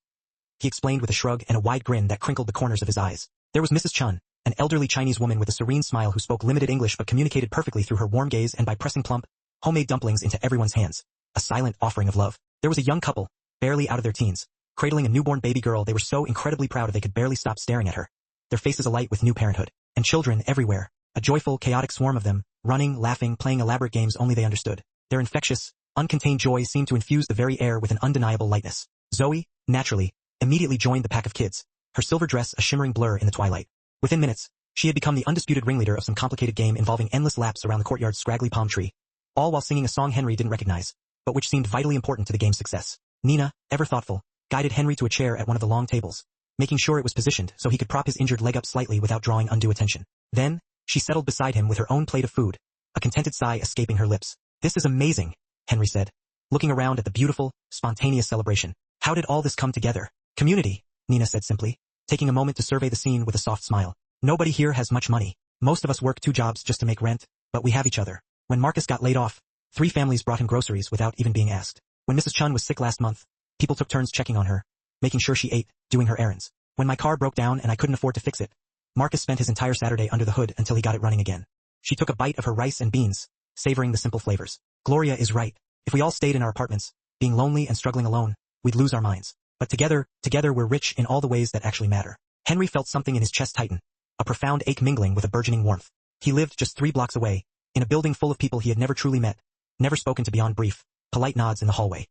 he explained with a shrug and a wide grin that crinkled the corners of his eyes. There was Mrs. Chen, an elderly Chinese woman with a serene smile who spoke limited English but communicated perfectly through her warm gaze and by pressing plump, homemade dumplings into everyone's hands, a silent offering of love. There was a young couple, barely out of their teens, cradling a newborn baby girl they were so incredibly proud of they could barely stop staring at her, their faces alight with new parenthood. And children everywhere, a joyful, chaotic swarm of them, running, laughing, playing elaborate games only they understood. Their infectious, uncontained joy seemed to infuse the very air with an undeniable lightness. Zoe, naturally, immediately joined the pack of kids, her silver dress a shimmering blur in the twilight. Within minutes, she had become the undisputed ringleader of some complicated game involving endless laps around the courtyard's scraggly palm tree, all while singing a song Henry didn't recognize, but which seemed vitally important to the game's success. Nina, ever thoughtful, guided Henry to a chair at one of the long tables, making sure it was positioned so he could prop his injured leg up slightly without drawing undue attention. Then, she settled beside him with her own plate of food, a contented sigh escaping her lips. This is amazing, Henry said, looking around at the beautiful, spontaneous celebration. How did all this come together? Community, Nina said simply, taking a moment to survey the scene with a soft smile. Nobody here has much money. Most of us work 2 jobs just to make rent, but we have each other. When Marcus got laid off, 3 families brought him groceries without even being asked. When Mrs. Chun was sick last month, people took turns checking on her, making sure she ate, doing her errands. When my car broke down and I couldn't afford to fix it, Marcus spent his entire Saturday under the hood until he got it running again. She took a bite of her rice and beans, savoring the simple flavors. Gloria is right. If we all stayed in our apartments, being lonely and struggling alone, we'd lose our minds. But together we're rich in all the ways that actually matter. Henry felt something in his chest tighten, a profound ache mingling with a burgeoning warmth. He lived just 3 blocks away, in a building full of people he had never truly met, never spoken to beyond brief, polite nods in the hallway.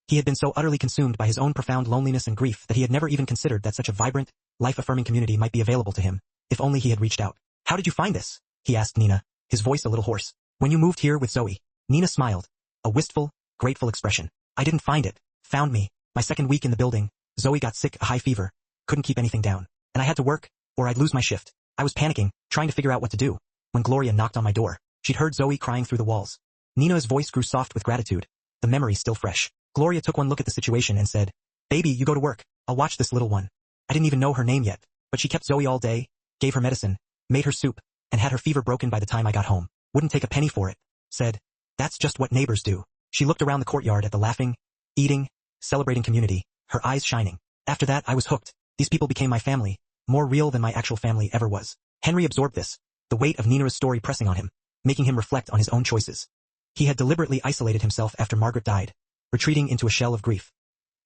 He had been so utterly consumed by his own profound loneliness and grief that he had never even considered that such a vibrant, life-affirming community might be available to him, if only he had reached out. How did you find this? He asked Nina, his voice a little hoarse. When you moved here with Zoe. Nina smiled, a wistful, grateful expression. I didn't find it. Found me. My 2nd week in the building, Zoe got sick, a high fever, couldn't keep anything down, and I had to work, or I'd lose my shift. I was panicking, trying to figure out what to do, when Gloria knocked on my door. She'd heard Zoe crying through the walls. Nina's voice grew soft with gratitude, the memory still fresh. Gloria took one look at the situation and said, Baby, you go to work. I'll watch this little one. I didn't even know her name yet, but she kept Zoe all day, gave her medicine, made her soup, and had her fever broken by the time I got home. Wouldn't take a penny for it. Said, that's just what neighbors do. She looked around the courtyard at the laughing, eating, celebrating community, her eyes shining. After that I was hooked. These people became my family, more real than my actual family ever was. Henry absorbed this, the weight of Nina's story pressing on him, making him reflect on his own choices. He had deliberately isolated himself after Margaret died, retreating into a shell of grief.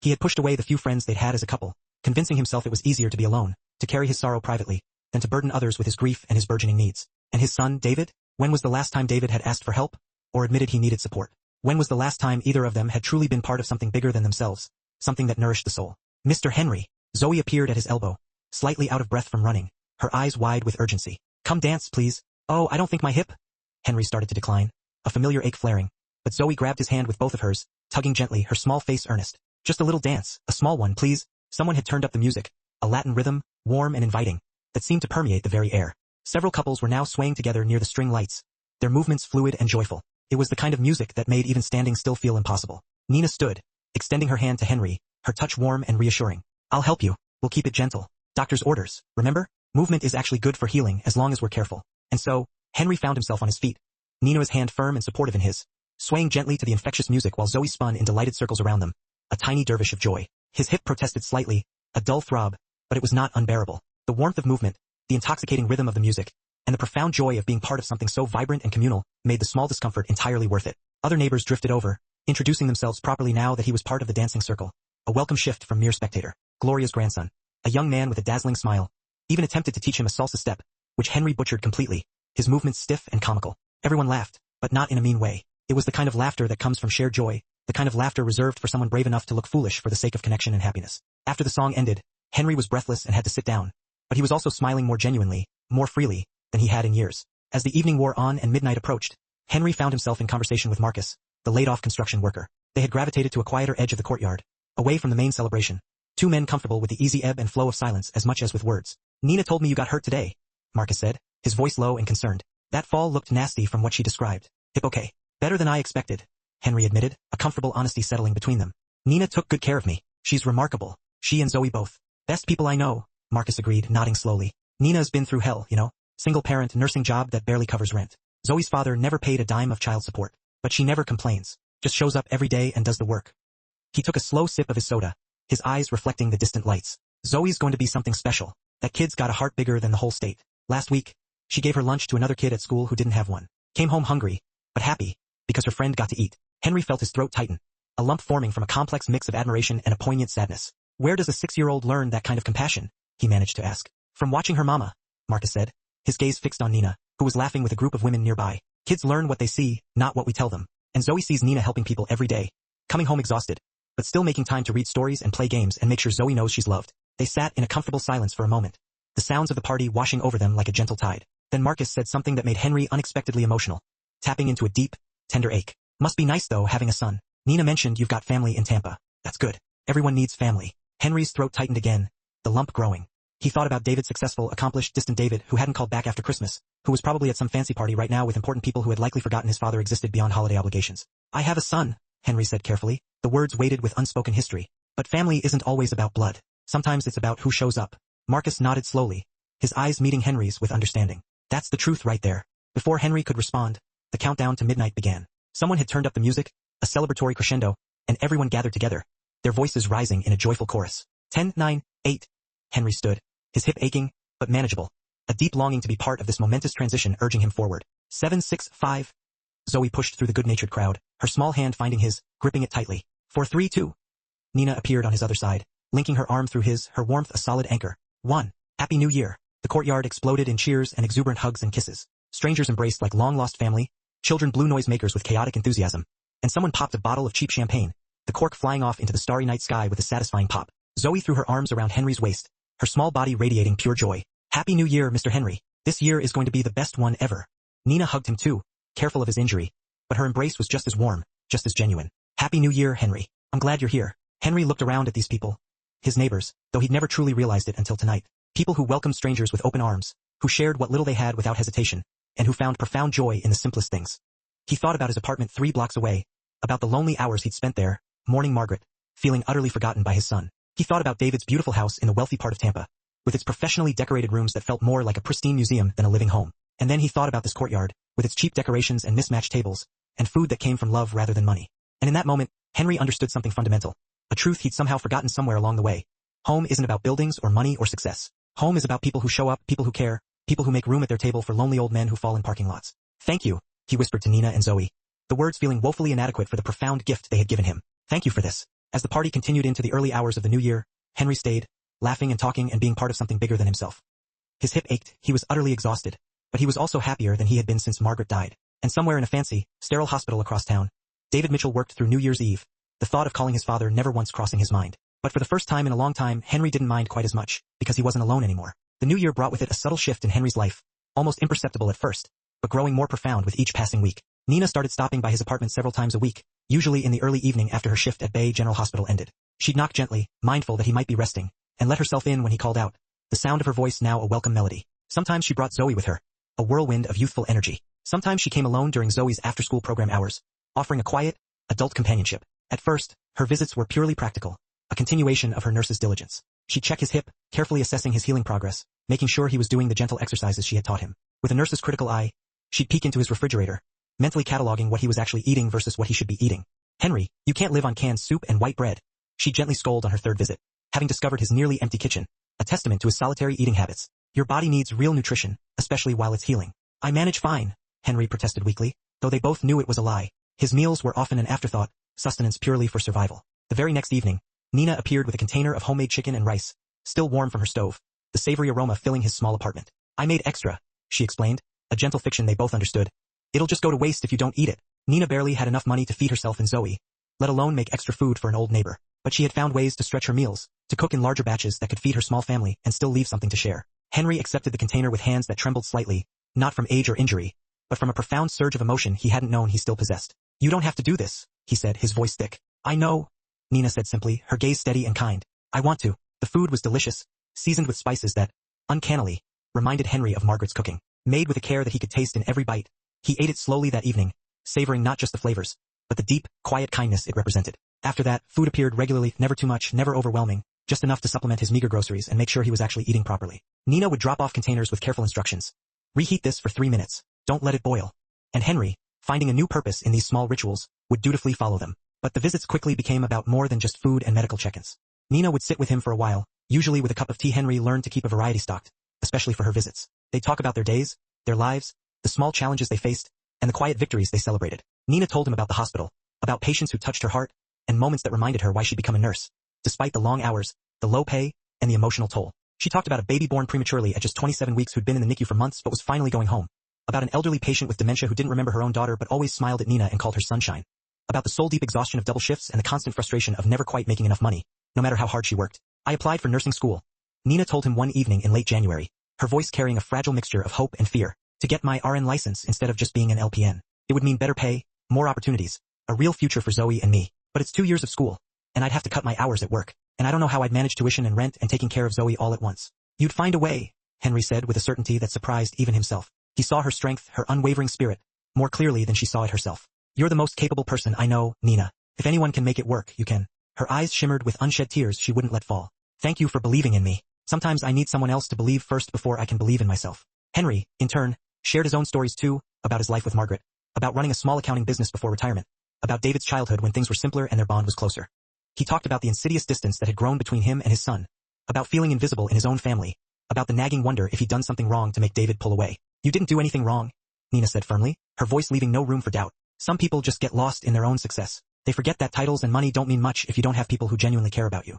He had pushed away the few friends they'd had as a couple, convincing himself it was easier to be alone, to carry his sorrow privately, than to burden others with his grief and his burgeoning needs. And his son, David? When was the last time David had asked for help, or admitted he needed support? When was the last time either of them had truly been part of something bigger than themselves, something that nourished the soul? Mr. Henry. Zoe appeared at his elbow, slightly out of breath from running, her eyes wide with urgency. Come dance, please. Oh, I don't think my hip. Henry started to decline, a familiar ache flaring, but Zoe grabbed his hand with both of hers, tugging gently, her small face earnest. Just a little dance, a small one, please. Someone had turned up the music, a Latin rhythm, warm and inviting, that seemed to permeate the very air. Several couples were now swaying together near the string lights, their movements fluid and joyful. It was the kind of music that made even standing still feel impossible. Nina stood, extending her hand to Henry, her touch warm and reassuring. I'll help you. We'll keep it gentle. Doctor's orders, remember? Movement is actually good for healing as long as we're careful. And so, Henry found himself on his feet, Nina's hand firm and supportive in his, swaying gently to the infectious music while Zoe spun in delighted circles around them, a tiny dervish of joy. His hip protested slightly, a dull throb, but it was not unbearable. The warmth of movement, the intoxicating rhythm of the music, and the profound joy of being part of something so vibrant and communal made the small discomfort entirely worth it. Other neighbors drifted over, introducing themselves properly now that he was part of the dancing circle, a welcome shift from mere spectator. Gloria's grandson, a young man with a dazzling smile, even attempted to teach him a salsa step, which Henry butchered completely, his movements stiff and comical. Everyone laughed, but not in a mean way. It was the kind of laughter that comes from shared joy, the kind of laughter reserved for someone brave enough to look foolish for the sake of connection and happiness. After the song ended, Henry was breathless and had to sit down, but he was also smiling more genuinely, more freely, than he had in years. As the evening wore on and midnight approached, Henry found himself in conversation with Marcus, the laid-off construction worker. They had gravitated to a quieter edge of the courtyard, away from the main celebration. Two men comfortable with the easy ebb and flow of silence as much as with words. Nina told me you got hurt today, Marcus said, his voice low and concerned. That fall looked nasty from what she described. Hip okay. Better than I expected, Henry admitted, a comfortable honesty settling between them. Nina took good care of me. She's remarkable. She and Zoe both. Best people I know, Marcus agreed, nodding slowly. Nina's been through hell, you know. Single parent nursing job that barely covers rent. Zoe's father never paid a dime of child support, but she never complains. Just shows up every day and does the work. He took a slow sip of his soda, his eyes reflecting the distant lights. Zoe's going to be something special. That kid's got a heart bigger than the whole state. Last week, she gave her lunch to another kid at school who didn't have one. Came home hungry, but happy, because her friend got to eat. Henry felt his throat tighten, a lump forming from a complex mix of admiration and a poignant sadness. Where does a 6-year-old learn that kind of compassion? He managed to ask. From watching her mama, Marcus said, his gaze fixed on Nina, who was laughing with a group of women nearby. Kids learn what they see, not what we tell them. And Zoe sees Nina helping people every day, coming home exhausted, but still making time to read stories and play games and make sure Zoe knows she's loved. They sat in a comfortable silence for a moment, the sounds of the party washing over them like a gentle tide. Then Marcus said something that made Henry unexpectedly emotional, tapping into a deep, tender ache. Must be nice though having a son. Nina mentioned you've got family in Tampa. That's good. Everyone needs family. Henry's throat tightened again, the lump growing. He thought about David's successful, accomplished, distant David who hadn't called back after Christmas, who was probably at some fancy party right now with important people who had likely forgotten his father existed beyond holiday obligations. I have a son, Henry said carefully, the words weighted with unspoken history. But family isn't always about blood. Sometimes it's about who shows up. Marcus nodded slowly, his eyes meeting Henry's with understanding. That's the truth right there. Before Henry could respond, the countdown to midnight began. Someone had turned up the music, a celebratory crescendo, and everyone gathered together, their voices rising in a joyful chorus. 10, 9, 8. Henry stood, his hip aching, but manageable, a deep longing to be part of this momentous transition urging him forward. 7, 6, 5. Zoe pushed through the good-natured crowd, her small hand finding his, gripping it tightly. 4, 3, 2. Nina appeared on his other side, linking her arm through his, her warmth a solid anchor. 1. Happy New Year. The courtyard exploded in cheers and exuberant hugs and kisses. Strangers embraced like long-lost family, children blew noisemakers with chaotic enthusiasm, and someone popped a bottle of cheap champagne, the cork flying off into the starry night sky with a satisfying pop. Zoe threw her arms around Henry's waist, her small body radiating pure joy. Happy New Year, Mr. Henry. This year is going to be the best one ever. Nina hugged him too, careful of his injury, but her embrace was just as warm, just as genuine. Happy New Year, Henry. I'm glad you're here. Henry looked around at these people, his neighbors, though he'd never truly realized it until tonight. People who welcomed strangers with open arms, who shared what little they had without hesitation, and who found profound joy in the simplest things. He thought about his apartment 3 blocks away, about the lonely hours he'd spent there, mourning Margaret, feeling utterly forgotten by his son. He thought about David's beautiful house in the wealthy part of Tampa, with its professionally decorated rooms that felt more like a pristine museum than a living home. And then he thought about this courtyard, with its cheap decorations and mismatched tables, and food that came from love rather than money. And in that moment, Henry understood something fundamental, a truth he'd somehow forgotten somewhere along the way. Home isn't about buildings or money or success. Home is about people who show up, people who care, people who make room at their table for lonely old men who fall in parking lots. Thank you, he whispered to Nina and Zoe, the words feeling woefully inadequate for the profound gift they had given him. Thank you for this. As the party continued into the early hours of the new year, Henry stayed, laughing and talking and being part of something bigger than himself. His hip ached, he was utterly exhausted, but he was also happier than he had been since Margaret died. And somewhere in a fancy, sterile hospital across town, David Mitchell worked through New Year's Eve, the thought of calling his father never once crossing his mind. But for the first time in a long time, Henry didn't mind quite as much, because he wasn't alone anymore. The new year brought with it a subtle shift in Henry's life, almost imperceptible at first, but growing more profound with each passing week. Nina started stopping by his apartment several times a week, usually in the early evening after her shift at Bay General Hospital ended. She'd knock gently, mindful that he might be resting, and let herself in when he called out, the sound of her voice now a welcome melody. Sometimes she brought Zoe with her, a whirlwind of youthful energy. Sometimes she came alone during Zoe's after-school program hours, offering a quiet, adult companionship. At first, her visits were purely practical, a continuation of her nurse's diligence. She'd check his hip, carefully assessing his healing progress, making sure he was doing the gentle exercises she had taught him. With a nurse's critical eye, she'd peek into his refrigerator, mentally cataloging what he was actually eating versus what he should be eating. Henry, you can't live on canned soup and white bread. She'd gently scold on her third visit, having discovered his nearly empty kitchen, a testament to his solitary eating habits. Your body needs real nutrition, especially while it's healing. I manage fine, Henry protested weakly, though they both knew it was a lie. His meals were often an afterthought, sustenance purely for survival. The very next evening, Nina appeared with a container of homemade chicken and rice, still warm from her stove, the savory aroma filling his small apartment. I made extra, she explained, a gentle fiction they both understood. It'll just go to waste if you don't eat it. Nina barely had enough money to feed herself and Zoe, let alone make extra food for an old neighbor. But she had found ways to stretch her meals, to cook in larger batches that could feed her small family and still leave something to share. Henry accepted the container with hands that trembled slightly, not from age or injury, but from a profound surge of emotion he hadn't known he still possessed. You don't have to do this, he said, his voice thick. I know, Nina said simply, her gaze steady and kind. I want to. The food was delicious, seasoned with spices that, uncannily, reminded Henry of Margaret's cooking, made with a care that he could taste in every bite. He ate it slowly that evening, savoring not just the flavors, but the deep, quiet kindness it represented. After that, food appeared regularly, never too much, never overwhelming, just enough to supplement his meager groceries and make sure he was actually eating properly. Nina would drop off containers with careful instructions. Reheat this for 3 minutes. Don't let it boil. And Henry, finding a new purpose in these small rituals, would dutifully follow them. But the visits quickly became about more than just food and medical check-ins. Nina would sit with him for a while, usually with a cup of tea. Henry learned to keep a variety stocked, especially for her visits. They'd talk about their days, their lives, the small challenges they faced, and the quiet victories they celebrated. Nina told him about the hospital, about patients who touched her heart, and moments that reminded her why she'd become a nurse. Despite the long hours, the low pay, and the emotional toll. She talked about a baby born prematurely at just 27 weeks who'd been in the NICU for months but was finally going home. About an elderly patient with dementia who didn't remember her own daughter but always smiled at Nina and called her sunshine. About the soul-deep exhaustion of double shifts and the constant frustration of never quite making enough money, no matter how hard she worked. I applied for nursing school, Nina told him one evening in late January, her voice carrying a fragile mixture of hope and fear, to get my RN license instead of just being an LPN. It would mean better pay, more opportunities, a real future for Zoe and me. But it's 2 years of school, and I'd have to cut my hours at work, and I don't know how I'd manage tuition and rent and taking care of Zoe all at once. You'd find a way, Henry said with a certainty that surprised even himself. He saw her strength, her unwavering spirit, more clearly than she saw it herself. You're the most capable person I know, Nina. If anyone can make it work, you can. Her eyes shimmered with unshed tears she wouldn't let fall. Thank you for believing in me. Sometimes I need someone else to believe first before I can believe in myself. Henry, in turn, shared his own stories too, about his life with Margaret, about running a small accounting business before retirement, about David's childhood when things were simpler and their bond was closer. He talked about the insidious distance that had grown between him and his son, about feeling invisible in his own family, about the nagging wonder if he'd done something wrong to make David pull away. You didn't do anything wrong, Nina said firmly, her voice leaving no room for doubt. Some people just get lost in their own success. They forget that titles and money don't mean much if you don't have people who genuinely care about you.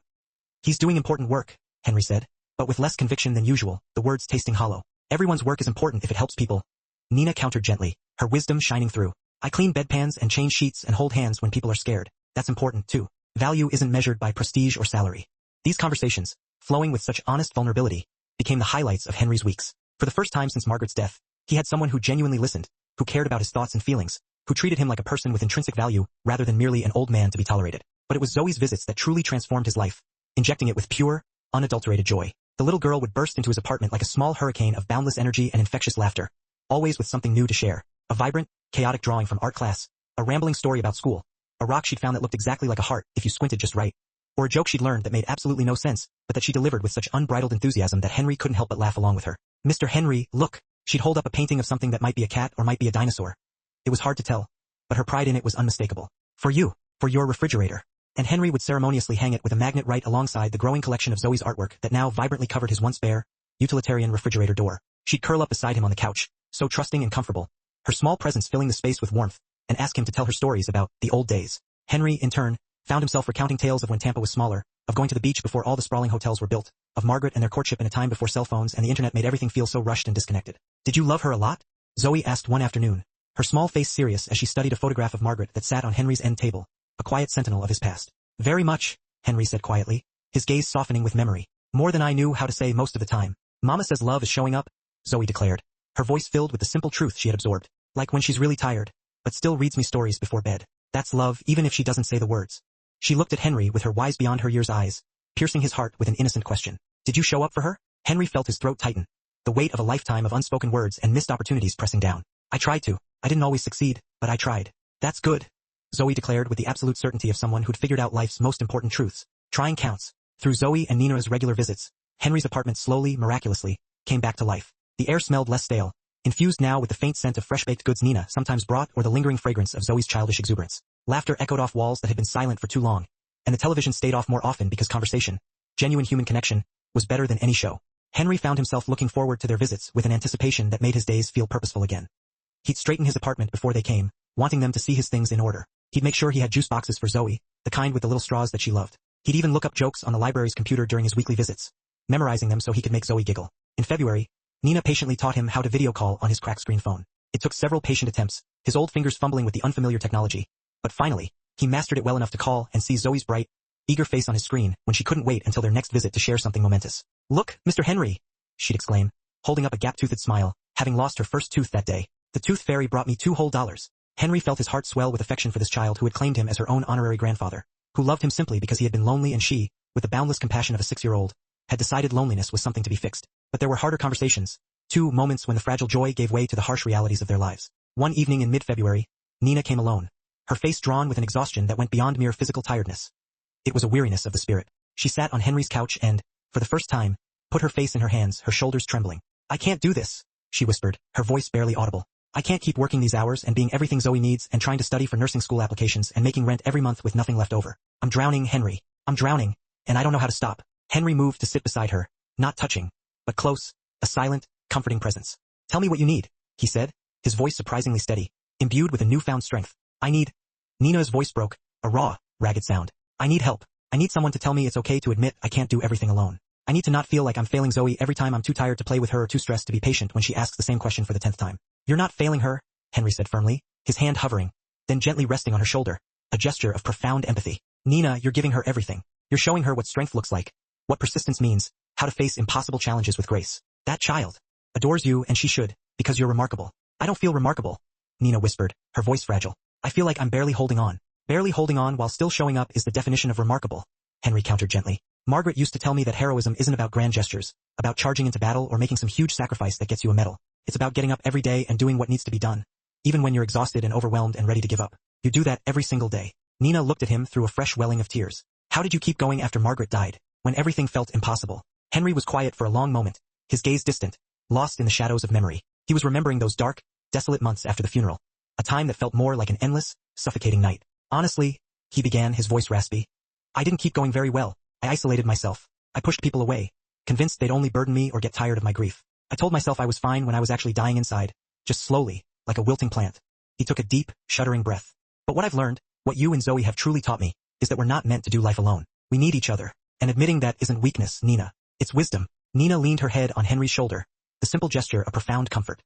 He's doing important work, Henry said, but with less conviction than usual, the words tasting hollow. Everyone's work is important if it helps people. Nina countered gently, her wisdom shining through. I clean bedpans and change sheets and hold hands when people are scared. That's important too. Value isn't measured by prestige or salary. These conversations, flowing with such honest vulnerability, became the highlights of Henry's weeks. For the first time since Margaret's death, he had someone who genuinely listened, who cared about his thoughts and feelings, who treated him like a person with intrinsic value rather than merely an old man to be tolerated. But it was Zoe's visits that truly transformed his life, injecting it with pure, unadulterated joy. The little girl would burst into his apartment like a small hurricane of boundless energy and infectious laughter, always with something new to share. A vibrant, chaotic drawing from art class, a rambling story about school, a rock she'd found that looked exactly like a heart if you squinted just right, or a joke she'd learned that made absolutely no sense, but that she delivered with such unbridled enthusiasm that Henry couldn't help but laugh along with her. Mr. Henry, look! She'd hold up a painting of something that might be a cat or might be a dinosaur. It was hard to tell, but her pride in it was unmistakable. For you, for your refrigerator. And Henry would ceremoniously hang it with a magnet right alongside the growing collection of Zoe's artwork that now vibrantly covered his once bare, utilitarian refrigerator door. She'd curl up beside him on the couch, so trusting and comfortable, her small presence filling the space with warmth, and ask him to tell her stories about the old days. Henry, in turn, found himself recounting tales of when Tampa was smaller, of going to the beach before all the sprawling hotels were built, of Margaret and their courtship in a time before cell phones and the internet made everything feel so rushed and disconnected. Did you love her a lot? Zoe asked one afternoon, her small face serious as she studied a photograph of Margaret that sat on Henry's end table, a quiet sentinel of his past. Very much, Henry said quietly, his gaze softening with memory. More than I knew how to say most of the time. Mama says love is showing up, Zoe declared, her voice filled with the simple truth she had absorbed. Like when she's really tired, but still reads me stories before bed. That's love even if she doesn't say the words. She looked at Henry with her wise beyond her years eyes, piercing his heart with an innocent question. Did you show up for her? Henry felt his throat tighten, the weight of a lifetime of unspoken words and missed opportunities pressing down. I tried to. I didn't always succeed, but I tried. That's good, Zoe declared with the absolute certainty of someone who'd figured out life's most important truths. Trying counts. Through Zoe and Nina's regular visits, Henry's apartment slowly, miraculously, came back to life. The air smelled less stale, infused now with the faint scent of fresh-baked goods Nina sometimes brought or the lingering fragrance of Zoe's childish exuberance. Laughter echoed off walls that had been silent for too long, and the television stayed off more often because conversation, genuine human connection, was better than any show. Henry found himself looking forward to their visits with an anticipation that made his days feel purposeful again. He'd straighten his apartment before they came, wanting them to see his things in order. He'd make sure he had juice boxes for Zoe, the kind with the little straws that she loved. He'd even look up jokes on the library's computer during his weekly visits, memorizing them so he could make Zoe giggle. In February, Nina patiently taught him how to video call on his cracked screen phone. It took several patient attempts, his old fingers fumbling with the unfamiliar technology, but finally, he mastered it well enough to call and see Zoe's bright, eager face on his screen when she couldn't wait until their next visit to share something momentous. Look, Mr. Henry, she'd exclaim, holding up a gap-toothed smile, having lost her first tooth that day. The tooth fairy brought me $2 whole. Henry felt his heart swell with affection for this child who had claimed him as her own honorary grandfather, who loved him simply because he had been lonely and she, with the boundless compassion of a 6-year-old, had decided loneliness was something to be fixed. But there were harder conversations, 2 moments when the fragile joy gave way to the harsh realities of their lives. One evening in mid-February, Nina came alone, her face drawn with an exhaustion that went beyond mere physical tiredness. It was a weariness of the spirit. She sat on Henry's couch and, for the first time, put her face in her hands, her shoulders trembling. I can't do this, she whispered, her voice barely audible. I can't keep working these hours and being everything Zoe needs and trying to study for nursing school applications and making rent every month with nothing left over. I'm drowning, Henry. I'm drowning, and I don't know how to stop. Henry moved to sit beside her, not touching, but close, a silent, comforting presence. Tell me what you need, he said, his voice surprisingly steady, imbued with a newfound strength. I need... Nina's voice broke, a raw, ragged sound. I need help. I need someone to tell me it's okay to admit I can't do everything alone. I need to not feel like I'm failing Zoe every time I'm too tired to play with her or too stressed to be patient when she asks the same question for the 10th time. You're not failing her, Henry said firmly, his hand hovering, then gently resting on her shoulder, a gesture of profound empathy. Nina, you're giving her everything. You're showing her what strength looks like, what persistence means, how to face impossible challenges with grace. That child adores you and she should, because you're remarkable. I don't feel remarkable, Nina whispered, her voice fragile. I feel like I'm barely holding on. Barely holding on while still showing up is the definition of remarkable, Henry countered gently. Margaret used to tell me that heroism isn't about grand gestures, about charging into battle or making some huge sacrifice that gets you a medal. It's about getting up every day and doing what needs to be done, even when you're exhausted and overwhelmed and ready to give up. You do that every single day. Nina looked at him through a fresh welling of tears. How did you keep going after Margaret died, when everything felt impossible? Henry was quiet for a long moment, his gaze distant, lost in the shadows of memory. He was remembering those dark, desolate months after the funeral, a time that felt more like an endless, suffocating night. Honestly, he began, his voice raspy, I didn't keep going very well. I isolated myself. I pushed people away, convinced they'd only burden me or get tired of my grief. I told myself I was fine when I was actually dying inside, just slowly, like a wilting plant. He took a deep, shuddering breath. But what I've learned, what you and Zoe have truly taught me, is that we're not meant to do life alone. We need each other. And admitting that isn't weakness, Nina. It's wisdom. Nina leaned her head on Henry's shoulder, the simple gesture a profound comfort.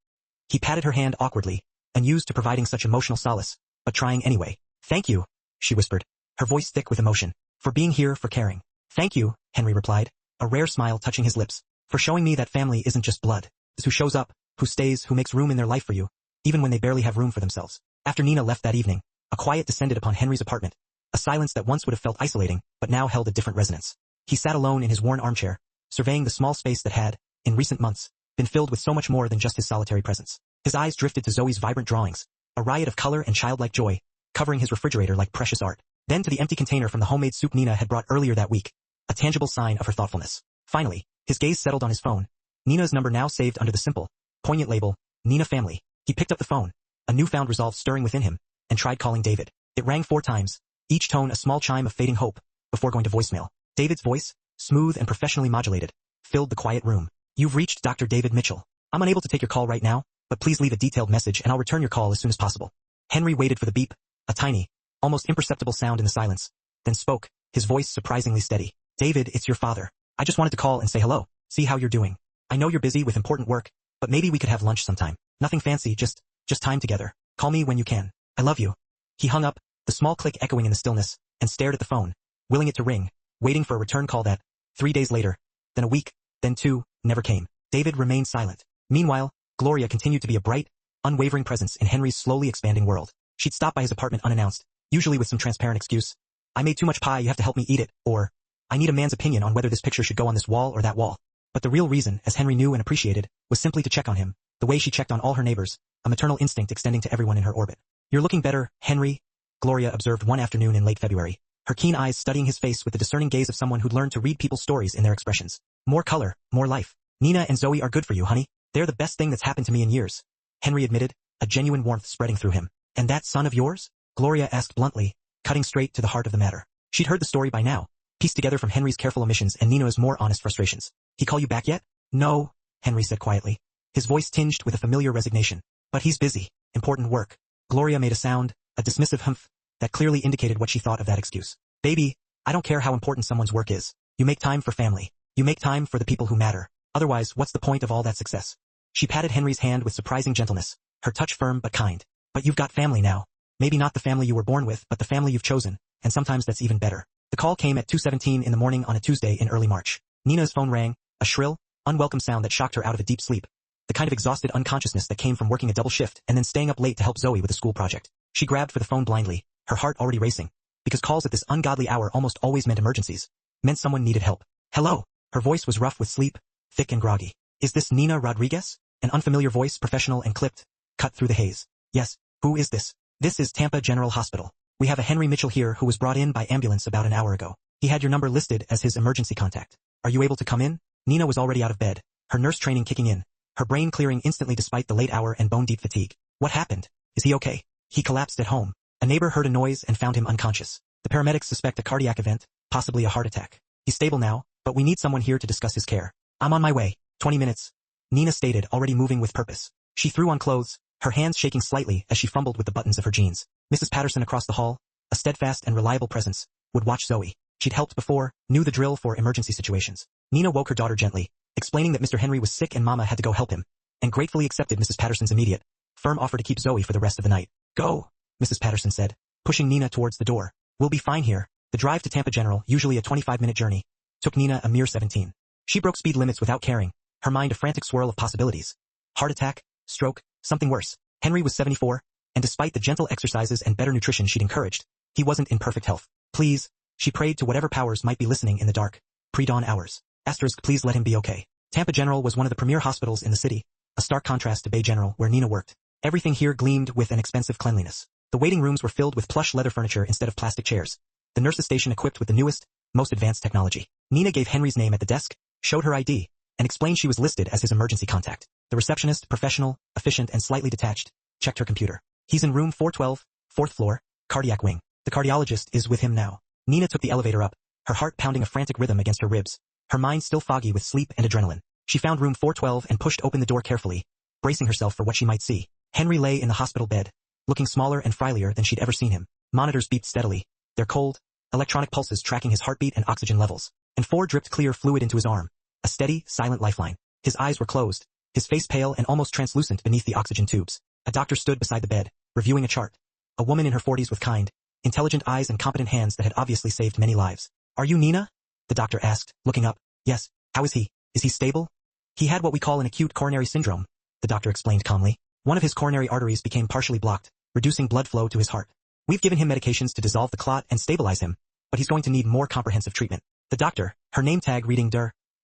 He patted her hand awkwardly, unused to providing such emotional solace, but trying anyway. Thank you, she whispered, her voice thick with emotion. For being here, for caring. Thank you, Henry replied, a rare smile touching his lips. For showing me that family isn't just blood. It's who shows up, who stays, who makes room in their life for you, even when they barely have room for themselves. After Nina left that evening, a quiet descended upon Henry's apartment, a silence that once would have felt isolating, but now held a different resonance. He sat alone in his worn armchair, surveying the small space that had, in recent months, been filled with so much more than just his solitary presence. His eyes drifted to Zoe's vibrant drawings, a riot of color and childlike joy, covering his refrigerator like precious art. Then to the empty container from the homemade soup Nina had brought earlier that week, a tangible sign of her thoughtfulness. Finally, his gaze settled on his phone, Nina's number now saved under the simple, poignant label, Nina Family. He picked up the phone, a newfound resolve stirring within him, and tried calling David. It rang 4 times, each tone a small chime of fading hope, before going to voicemail. David's voice, smooth and professionally modulated, filled the quiet room. You've reached Dr. David Mitchell. I'm unable to take your call right now, but please leave a detailed message and I'll return your call as soon as possible. Henry waited for the beep, a tiny, almost imperceptible sound in the silence, then spoke, his voice surprisingly steady. David, it's your father. I just wanted to call and say hello, see how you're doing. I know you're busy with important work, but maybe we could have lunch sometime. Nothing fancy, just time together. Call me when you can. I love you. He hung up, the small click echoing in the stillness, and stared at the phone, willing it to ring, waiting for a return call that, 3 days later, then a week, then 2, never came. David remained silent. Meanwhile, Gloria continued to be a bright, unwavering presence in Henry's slowly expanding world. She'd stop by his apartment unannounced, usually with some transparent excuse. I made too much pie, you have to help me eat it, or, I need a man's opinion on whether this picture should go on this wall or that wall. But the real reason, as Henry knew and appreciated, was simply to check on him, the way she checked on all her neighbors, a maternal instinct extending to everyone in her orbit. You're looking better, Henry, Gloria observed one afternoon in late February, her keen eyes studying his face with the discerning gaze of someone who'd learned to read people's stories in their expressions. More color, more life. Nina and Zoe are good for you, honey. They're the best thing that's happened to me in years. Henry admitted, a genuine warmth spreading through him. And that son of yours? Gloria asked bluntly, cutting straight to the heart of the matter. She'd heard the story by now, pieced together from Henry's careful omissions and Nina's more honest frustrations. He call you back yet? No, Henry said quietly, his voice tinged with a familiar resignation. But he's busy. Important work. Gloria made a sound, a dismissive humph, that clearly indicated what she thought of that excuse. Baby, I don't care how important someone's work is. You make time for family. You make time for the people who matter. Otherwise, what's the point of all that success? She patted Henry's hand with surprising gentleness, her touch firm but kind. But you've got family now. Maybe not the family you were born with, but the family you've chosen, and sometimes that's even better. The call came at 2:17 in the morning on a Tuesday in early March. Nina's phone rang, a shrill, unwelcome sound that shocked her out of a deep sleep. The kind of exhausted unconsciousness that came from working a double shift and then staying up late to help Zoe with a school project. She grabbed for the phone blindly, her heart already racing, because calls at this ungodly hour almost always meant emergencies, meant someone needed help. Hello. Her voice was rough with sleep, thick and groggy. Is this Nina Rodriguez? An unfamiliar voice, professional and clipped, cut through the haze. Yes. Who is this? This is Tampa General Hospital. We have a Henry Mitchell here who was brought in by ambulance about an hour ago. He had your number listed as his emergency contact. Are you able to come in? Nina was already out of bed, her nurse training kicking in, her brain clearing instantly despite the late hour and bone-deep fatigue. What happened? Is he okay? He collapsed at home. A neighbor heard a noise and found him unconscious. The paramedics suspect a cardiac event, possibly a heart attack. He's stable now, but we need someone here to discuss his care. I'm on my way. 20 minutes. Nina stated, already moving with purpose. She threw on clothes, her hands shaking slightly as she fumbled with the buttons of her jeans. Mrs. Patterson across the hall, a steadfast and reliable presence, would watch Zoe. She'd helped before, knew the drill for emergency situations. Nina woke her daughter gently, explaining that Mr. Henry was sick and Mama had to go help him, and gratefully accepted Mrs. Patterson's immediate, firm offer to keep Zoe for the rest of the night. Go, Mrs. Patterson said, pushing Nina towards the door. We'll be fine here. The drive to Tampa General, usually a 25-minute journey, took Nina a mere 17. She broke speed limits without caring, her mind a frantic swirl of possibilities. Heart attack, stroke, something worse. Henry was 74, and despite the gentle exercises and better nutrition she'd encouraged, he wasn't in perfect health. Please, she prayed to whatever powers might be listening in the dark, pre-dawn hours. Asterisk, please let him be okay. Tampa General was one of the premier hospitals in the city, a stark contrast to Bay General where Nina worked. Everything here gleamed with an expensive cleanliness. The waiting rooms were filled with plush leather furniture instead of plastic chairs. The nurses' station equipped with the newest, most advanced technology. Nina gave Henry's name at the desk, showed her ID, and explained she was listed as his emergency contact. The receptionist, professional, efficient and slightly detached, checked her computer. He's in room 412, 4th floor, cardiac wing. The cardiologist is with him now. Nina took the elevator up, her heart pounding a frantic rhythm against her ribs, her mind still foggy with sleep and adrenaline. She found room 412 and pushed open the door carefully, bracing herself for what she might see. Henry lay in the hospital bed, looking smaller and frilier than she'd ever seen him. Monitors beeped steadily, their cold, electronic pulses tracking his heartbeat and oxygen levels, and 4 dripped clear fluid into his arm, a steady, silent lifeline. His eyes were closed, his face pale and almost translucent beneath the oxygen tubes. A doctor stood beside the bed, reviewing a chart. A woman in her 40s with kind, intelligent eyes and competent hands that had obviously saved many lives. Are you Nina? The doctor asked, looking up. Yes. How is he? Is he stable? He had what we call an acute coronary syndrome, the doctor explained calmly. One of his coronary arteries became partially blocked, reducing blood flow to his heart. We've given him medications to dissolve the clot and stabilize him, but he's going to need more comprehensive treatment. The doctor, her name tag reading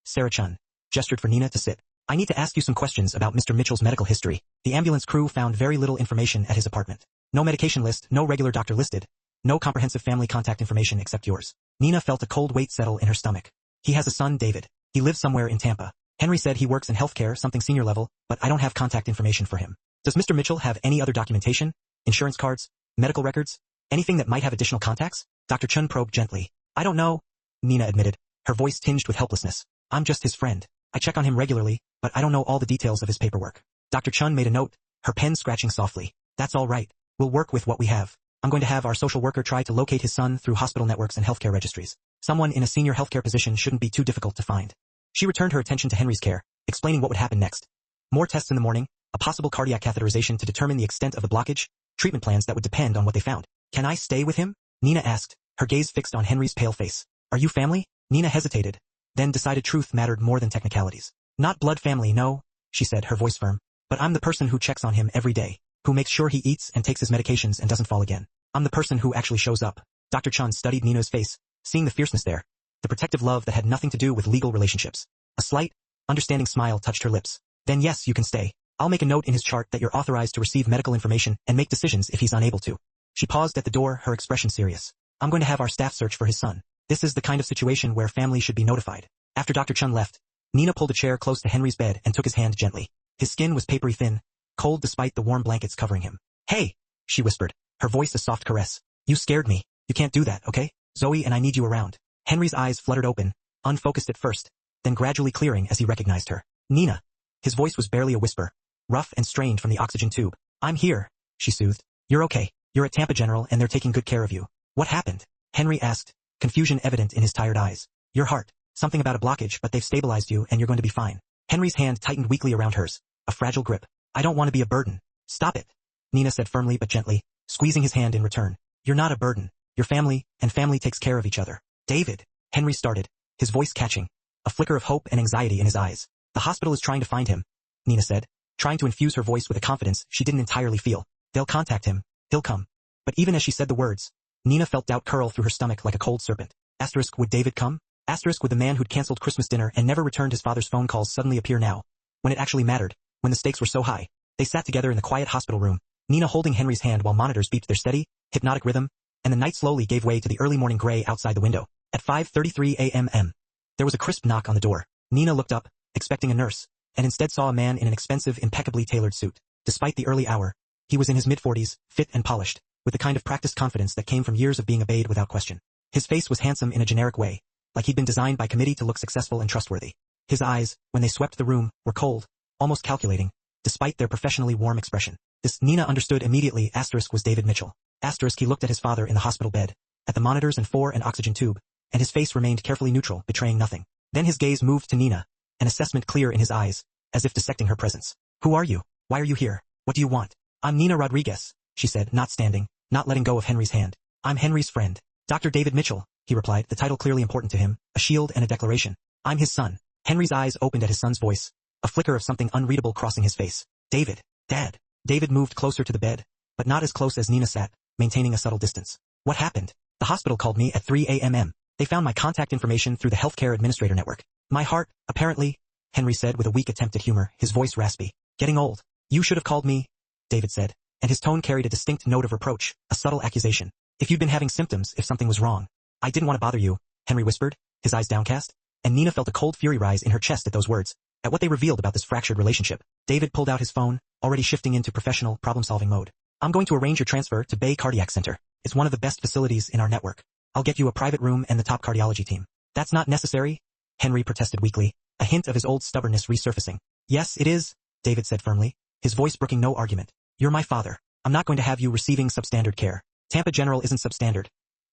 Sarah Chun, gestured for Nina to sit. I need to ask you some questions about Mr. Mitchell's medical history. The ambulance crew found very little information at his apartment. No medication list, no regular doctor listed, no comprehensive family contact information except yours. Nina felt a cold weight settle in her stomach. He has a son, David. He lives somewhere in Tampa. Henry said he works in healthcare, something senior level, but I don't have contact information for him. Does Mr. Mitchell have any other documentation? Insurance cards? Medical records? Anything that might have additional contacts? Dr. Chun probed gently. I don't know, Nina admitted, her voice tinged with helplessness. I'm just his friend. I check on him regularly, but I don't know all the details of his paperwork. Dr. Chun made a note, her pen scratching softly. That's all right. We'll work with what we have. I'm going to have our social worker try to locate his son through hospital networks and healthcare registries. Someone in a senior healthcare position shouldn't be too difficult to find. She returned her attention to Henry's care, explaining what would happen next. More tests in the morning, a possible cardiac catheterization to determine the extent of the blockage, treatment plans that would depend on what they found. Can I stay with him? Nina asked, her gaze fixed on Henry's pale face. Are you family? Nina hesitated, then decided truth mattered more than technicalities. Not blood family, no, she said, her voice firm. But I'm the person who checks on him every day, who makes sure he eats and takes his medications and doesn't fall again. I'm the person who actually shows up. Dr. Chun studied Nina's face, seeing the fierceness there, the protective love that had nothing to do with legal relationships. A slight, understanding smile touched her lips. Then yes, you can stay. I'll make a note in his chart that you're authorized to receive medical information and make decisions if he's unable to. She paused at the door, her expression serious. I'm going to have our staff search for his son. This is the kind of situation where family should be notified. After Dr. Chun left, Nina pulled a chair close to Henry's bed and took his hand gently. His skin was papery thin, cold despite the warm blankets covering him. Hey, she whispered, her voice a soft caress. You scared me. You can't do that, okay? Zoe and I need you around. Henry's eyes fluttered open, unfocused at first, then gradually clearing as he recognized her. Nina. His voice was barely a whisper, rough and strained from the oxygen tube. I'm here, she soothed. You're okay. You're at Tampa General and they're taking good care of you. What happened? Henry asked, confusion evident in his tired eyes. Your heart. Something about a blockage, but they've stabilized you and you're going to be fine. Henry's hand tightened weakly around hers, a fragile grip. I don't want to be a burden. Stop it, Nina said firmly but gently, squeezing his hand in return. You're not a burden. Your family, and family takes care of each other. David, Henry started, his voice catching, a flicker of hope and anxiety in his eyes. The hospital is trying to find him, Nina said, trying to infuse her voice with a confidence she didn't entirely feel. They'll contact him. He'll come. But even as she said the words, Nina felt doubt curl through her stomach like a cold serpent. Asterisk, would David come? Asterisk, would the man who'd canceled Christmas dinner and never returned his father's phone calls suddenly appear now? When it actually mattered, when the stakes were so high. They sat together in the quiet hospital room, Nina holding Henry's hand while monitors beeped their steady, hypnotic rhythm, and the night slowly gave way to the early morning gray outside the window. At 5:33 a.m. There was a crisp knock on the door. Nina looked up, expecting a nurse, and instead saw a man in an expensive, impeccably tailored suit. Despite the early hour, he was in his mid-40s, fit and polished, with the kind of practiced confidence that came from years of being obeyed without question. His face was handsome in a generic way, like he'd been designed by committee to look successful and trustworthy. His eyes, when they swept the room, were cold, almost calculating, despite their professionally warm expression. This, Nina understood immediately, asterisk, was David Mitchell. Asterisk, he looked at his father in the hospital bed, at the monitors and an oxygen tube, and his face remained carefully neutral, betraying nothing. Then his gaze moved to Nina, an assessment clear in his eyes, as if dissecting her presence. Who are you? Why are you here? What do you want? I'm Nina Rodriguez, she said, not standing, not letting go of Henry's hand. I'm Henry's friend. Dr. David Mitchell, he replied, the title clearly important to him, a shield and a declaration. I'm his son. Henry's eyes opened at his son's voice, a flicker of something unreadable crossing his face. David. Dad. David moved closer to the bed, but not as close as Nina sat, maintaining a subtle distance. What happened? The hospital called me at 3 a.m. They found my contact information through the healthcare administrator network. My heart, apparently, Henry said with a weak attempt at humor, his voice raspy. Getting old. You should have called me, David said, and his tone carried a distinct note of reproach, a subtle accusation. If you'd been having symptoms, if something was wrong. I didn't want to bother you, Henry whispered, his eyes downcast, and Nina felt a cold fury rise in her chest at those words, at what they revealed about this fractured relationship. David pulled out his phone, already shifting into professional, problem-solving mode. I'm going to arrange your transfer to Bay Cardiac Center. It's one of the best facilities in our network. I'll get you a private room and the top cardiology team. That's not necessary, Henry protested weakly, a hint of his old stubbornness resurfacing. Yes, it is, David said firmly, his voice brooking no argument. You're my father. I'm not going to have you receiving substandard care. Tampa General isn't substandard,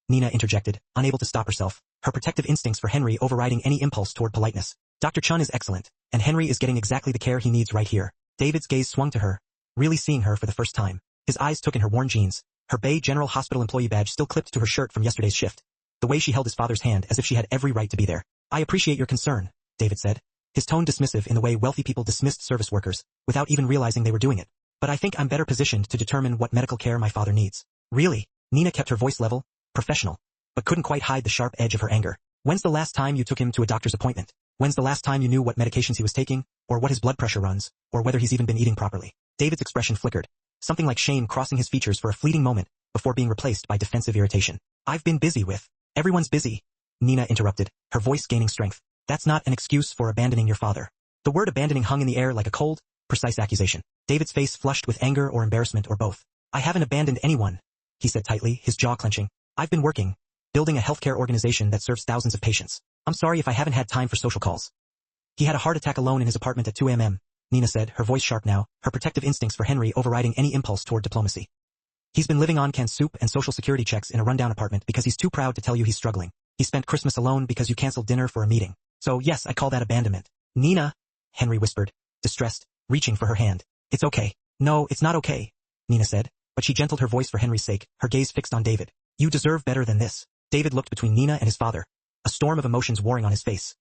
Nina interjected, unable to stop herself, her protective instincts for Henry overriding any impulse toward politeness. Dr. Chun is excellent, and Henry is getting exactly the care he needs right here. David's gaze swung to her, really seeing her for the first time. His eyes took in her worn jeans, her Bay General Hospital employee badge still clipped to her shirt from yesterday's shift, the way she held his father's hand as if she had every right to be there. I appreciate your concern, David said, his tone dismissive in the way wealthy people dismissed service workers, without even realizing they were doing it. But I think I'm better positioned to determine what medical care my father needs. Really? Nina kept her voice level, professional, but couldn't quite hide the sharp edge of her anger. When's the last time you took him to a doctor's appointment? When's the last time you knew what medications he was taking, or what his blood pressure runs, or whether he's even been eating properly? David's expression flickered, something like shame crossing his features for a fleeting moment, before being replaced by defensive irritation. I've been busy with. Everyone's busy, Nina interrupted, her voice gaining strength. That's not an excuse for abandoning your father. The word abandoning hung in the air like a cold, precise accusation. David's face flushed with anger or embarrassment or both. I haven't abandoned anyone, he said tightly, his jaw clenching. I've been working, building a healthcare organization that serves thousands of patients. I'm sorry if I haven't had time for social calls. He had a heart attack alone in his apartment at 2 a.m., Nina said, her voice sharp now, her protective instincts for Henry overriding any impulse toward diplomacy. He's been living on canned soup and social security checks in a rundown apartment because he's too proud to tell you he's struggling. He spent Christmas alone because you canceled dinner for a meeting. So yes, I call that abandonment. Nina, Henry whispered, distressed, reaching for her hand. It's okay. No, it's not okay, Nina said, but she gentled her voice for Henry's sake, her gaze fixed on David. You deserve better than this. David looked between Nina and his father, a storm of emotions warring on his face.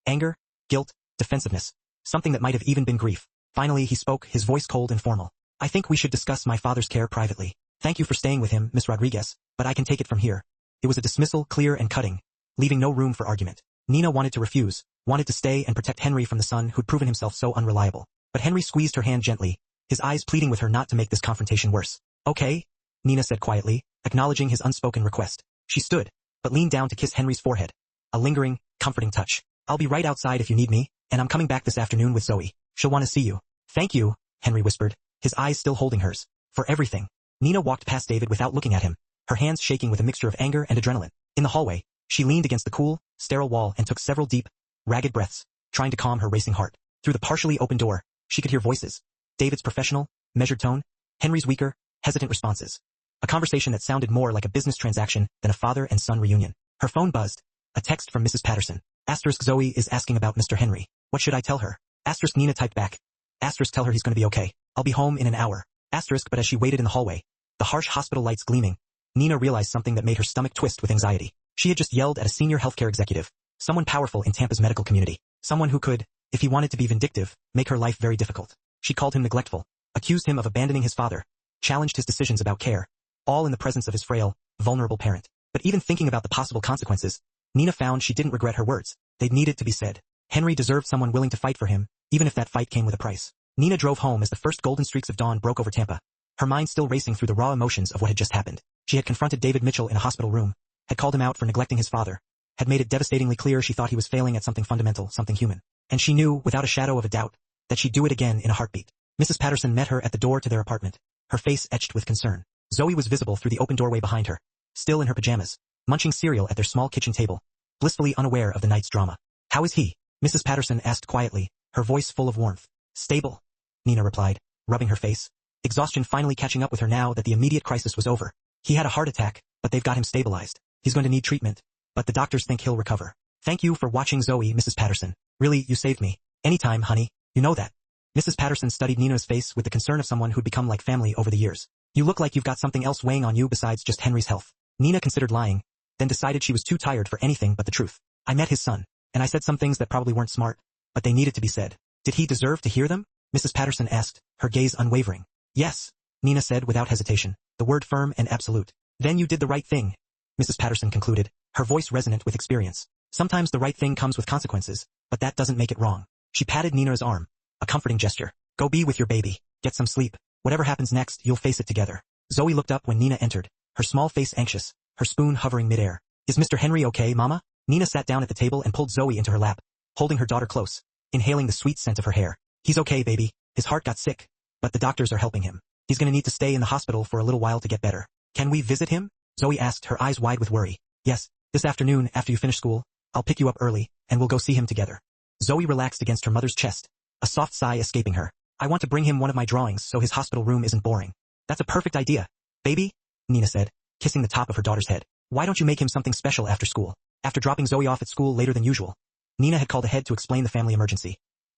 Anger, guilt, defensiveness, something that might have even been grief. Finally he spoke, his voice cold and formal. I think we should discuss my father's care privately. Thank you for staying with him, Miss Rodriguez, but I can take it from here. It was a dismissal, clear and cutting, leaving no room for argument. Nina wanted to refuse, wanted to stay and protect Henry from the son who'd proven himself so unreliable. But Henry squeezed her hand gently, his eyes pleading with her not to make this confrontation worse. Okay, Nina said quietly, acknowledging his unspoken request. She stood, but leaned down to kiss Henry's forehead. A lingering, comforting touch. I'll be right outside if you need me, and I'm coming back this afternoon with Zoe. She'll want to see you. Thank you, Henry whispered, his eyes still holding hers. For everything. Nina walked past David without looking at him, her hands shaking with a mixture of anger and adrenaline. In the hallway, she leaned against the cool, sterile wall and took several deep, ragged breaths, trying to calm her racing heart. Through the partially open door, she could hear voices. David's professional, measured tone, Henry's weaker, hesitant responses. A conversation that sounded more like a business transaction than a father and son reunion. Her phone buzzed. A text from Mrs. Patterson. Asterisk Zoe is asking about Mr. Henry. What should I tell her? Asterisk Nina typed back. Asterisk tell her he's going to be okay. I'll be home in an hour. Asterisk but as she waited in the hallway, the harsh hospital lights gleaming, Nina realized something that made her stomach twist with anxiety. She had just yelled at a senior healthcare executive, someone powerful in Tampa's medical community, someone who could, if he wanted to be vindictive, make her life very difficult. She called him neglectful, accused him of abandoning his father, challenged his decisions about care, all in the presence of his frail, vulnerable parent. But even thinking about the possible consequences, Nina found she didn't regret her words. They'd needed to be said. Henry deserved someone willing to fight for him, even if that fight came with a price. Nina drove home as the first golden streaks of dawn broke over Tampa, her mind still racing through the raw emotions of what had just happened. She had confronted David Mitchell in a hospital room, had called him out for neglecting his father, had made it devastatingly clear she thought he was failing at something fundamental, something human. And she knew, without a shadow of a doubt, that she'd do it again in a heartbeat. Mrs. Patterson met her at the door to their apartment, her face etched with concern. Zoe was visible through the open doorway behind her, still in her pajamas, munching cereal at their small kitchen table, blissfully unaware of the night's drama. How is he? Mrs. Patterson asked quietly, her voice full of warmth. Stable, Nina replied, rubbing her face, exhaustion finally catching up with her now that the immediate crisis was over. He had a heart attack, but they've got him stabilized. He's going to need treatment, but the doctors think he'll recover. Thank you for watching Zoe, Mrs. Patterson. Really, you saved me. Anytime, honey. You know that. Mrs. Patterson studied Nina's face with the concern of someone who'd become like family over the years. You look like you've got something else weighing on you besides just Henry's health. Nina considered lying, then decided she was too tired for anything but the truth. I met his son, and I said some things that probably weren't smart, but they needed to be said. Did he deserve to hear them? Mrs. Patterson asked, her gaze unwavering. Yes, Nina said without hesitation, the word firm and absolute. Then you did the right thing, Mrs. Patterson concluded, her voice resonant with experience. Sometimes the right thing comes with consequences, but that doesn't make it wrong. She patted Nina's arm, a comforting gesture. Go be with your baby, get some sleep. Whatever happens next, you'll face it together. Zoe looked up when Nina entered, her small face anxious, her spoon hovering midair. Is Mr. Henry okay, Mama? Nina sat down at the table and pulled Zoe into her lap, holding her daughter close, inhaling the sweet scent of her hair. He's okay, baby. His heart got sick, but the doctors are helping him. He's going to need to stay in the hospital for a little while to get better. Can we visit him? Zoe asked, her eyes wide with worry. Yes, this afternoon after you finish school, I'll pick you up early, and we'll go see him together. Zoe relaxed against her mother's chest, a soft sigh escaping her. I want to bring him one of my drawings so his hospital room isn't boring. That's a perfect idea. Baby, Nina said, kissing the top of her daughter's head. Why don't you make him something special after school? After dropping Zoe off at school later than usual, Nina had called ahead to explain the family emergency.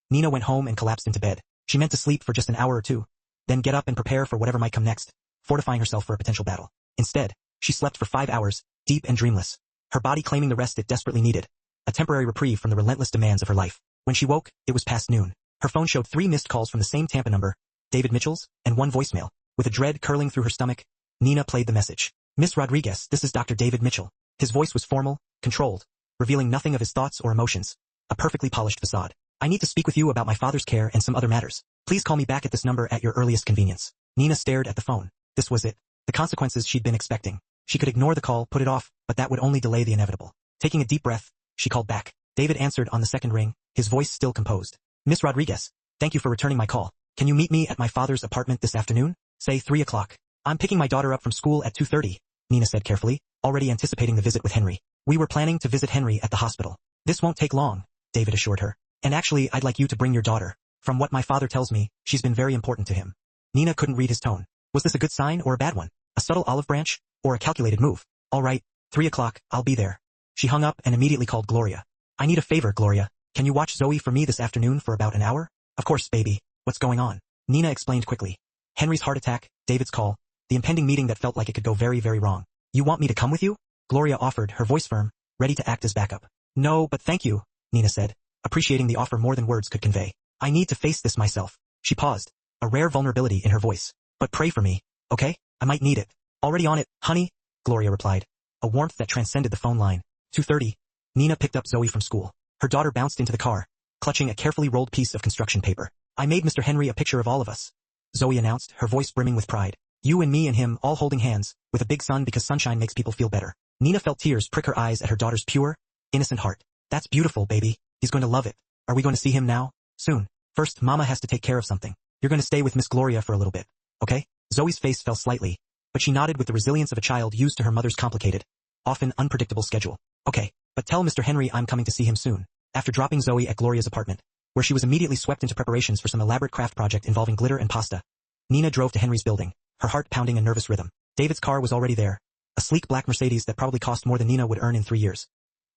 Nina went home and collapsed into bed. She meant to sleep for just an hour or two, then get up and prepare for whatever might come next, fortifying herself for a potential battle. Instead, she slept for 5 hours, deep and dreamless, her body claiming the rest it desperately needed, a temporary reprieve from the relentless demands of her life. When she woke, it was past noon. Her phone showed 3 missed calls from the same Tampa number, David Mitchell's, and 1 voicemail. With a dread curling through her stomach, Nina played the message. Miss Rodriguez, this is Dr. David Mitchell. His voice was formal, controlled, revealing nothing of his thoughts or emotions, a perfectly polished facade. I need to speak with you about my father's care and some other matters. Please call me back at this number at your earliest convenience. Nina stared at the phone. This was it. The consequences she'd been expecting. She could ignore the call, put it off, but that would only delay the inevitable. Taking a deep breath, she called back. David answered on the second ring, his voice still composed. Miss Rodriguez, thank you for returning my call. Can you meet me at my father's apartment this afternoon? Say 3 o'clock. I'm picking my daughter up from school at 2:30, Nina said carefully, already anticipating the visit with Henry. We were planning to visit Henry at the hospital. This won't take long, David assured her. And actually, I'd like you to bring your daughter. From what my father tells me, she's been very important to him. Nina couldn't read his tone. Was this a good sign or a bad one? A subtle olive branch? Or a calculated move? All right, 3 o'clock, I'll be there. She hung up and immediately called Gloria. I need a favor, Gloria. Can you watch Zoe for me this afternoon for about an hour? Of course, baby. What's going on? Nina explained quickly. Henry's heart attack, David's call, the impending meeting that felt like it could go very, very wrong. You want me to come with you? Gloria offered, her voice firm, ready to act as backup. No, but thank you, Nina said, appreciating the offer more than words could convey. I need to face this myself. She paused, a rare vulnerability in her voice. But pray for me, okay? I might need it. Already on it, honey, Gloria replied, a warmth that transcended the phone line. 2:30, Nina picked up Zoe from school. Her daughter bounced into the car, clutching a carefully rolled piece of construction paper. I made Mr. Henry a picture of all of us, Zoe announced, her voice brimming with pride. You and me and him all holding hands, with a big sun because sunshine makes people feel better. Nina felt tears prick her eyes at her daughter's pure, innocent heart. That's beautiful, baby. He's going to love it. Are we going to see him now? Soon. First, Mama has to take care of something. You're going to stay with Miss Gloria for a little bit, okay? Zoe's face fell slightly, but she nodded with the resilience of a child used to her mother's complicated, often unpredictable schedule. Okay, but tell Mr. Henry I'm coming to see him soon. After dropping Zoe at Gloria's apartment, where she was immediately swept into preparations for some elaborate craft project involving glitter and pasta, Nina drove to Henry's building, her heart pounding a nervous rhythm. David's car was already there, a sleek black Mercedes that probably cost more than Nina would earn in 3 years.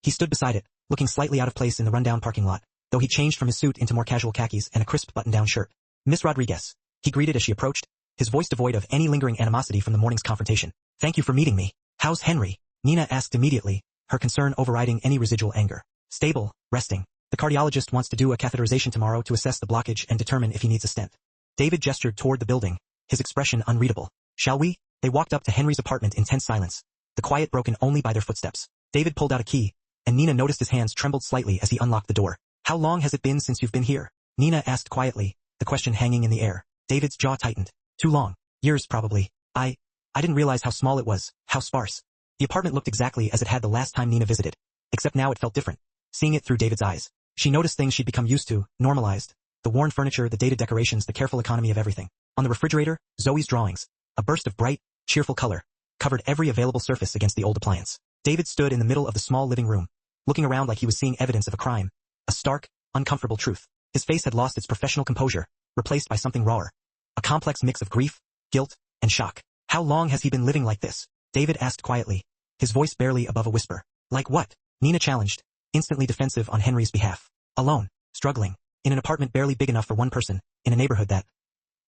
He stood beside it, looking slightly out of place in the rundown parking lot, though he changed from his suit into more casual khakis and a crisp button-down shirt. Miss Rodriguez, he greeted as she approached, his voice devoid of any lingering animosity from the morning's confrontation. Thank you for meeting me. How's Henry? Nina asked immediately, her concern overriding any residual anger. Stable, resting. The cardiologist wants to do a catheterization tomorrow to assess the blockage and determine if he needs a stent. David gestured toward the building, his expression unreadable. Shall we? They walked up to Henry's apartment in tense silence, the quiet broken only by their footsteps. David pulled out a key, and Nina noticed his hands trembled slightly as he unlocked the door. How long has it been since you've been here? Nina asked quietly, the question hanging in the air. David's jaw tightened. Too long. Years probably. I didn't realize how small it was, how sparse. The apartment looked exactly as it had the last time Nina visited, except now it felt different. Seeing it through David's eyes, she noticed things she'd become used to, normalized. The worn furniture, the dated decorations, the careful economy of everything. On the refrigerator, Zoe's drawings. A burst of bright, cheerful color, covered every available surface against the old appliance. David stood in the middle of the small living room, looking around like he was seeing evidence of a crime. A stark, uncomfortable truth. His face had lost its professional composure, replaced by something rawer. A complex mix of grief, guilt, and shock. How long has he been living like this? David asked quietly, his voice barely above a whisper. Like what? Nina challenged, instantly defensive on Henry's behalf. Alone, struggling, in an apartment barely big enough for one person, in a neighborhood that...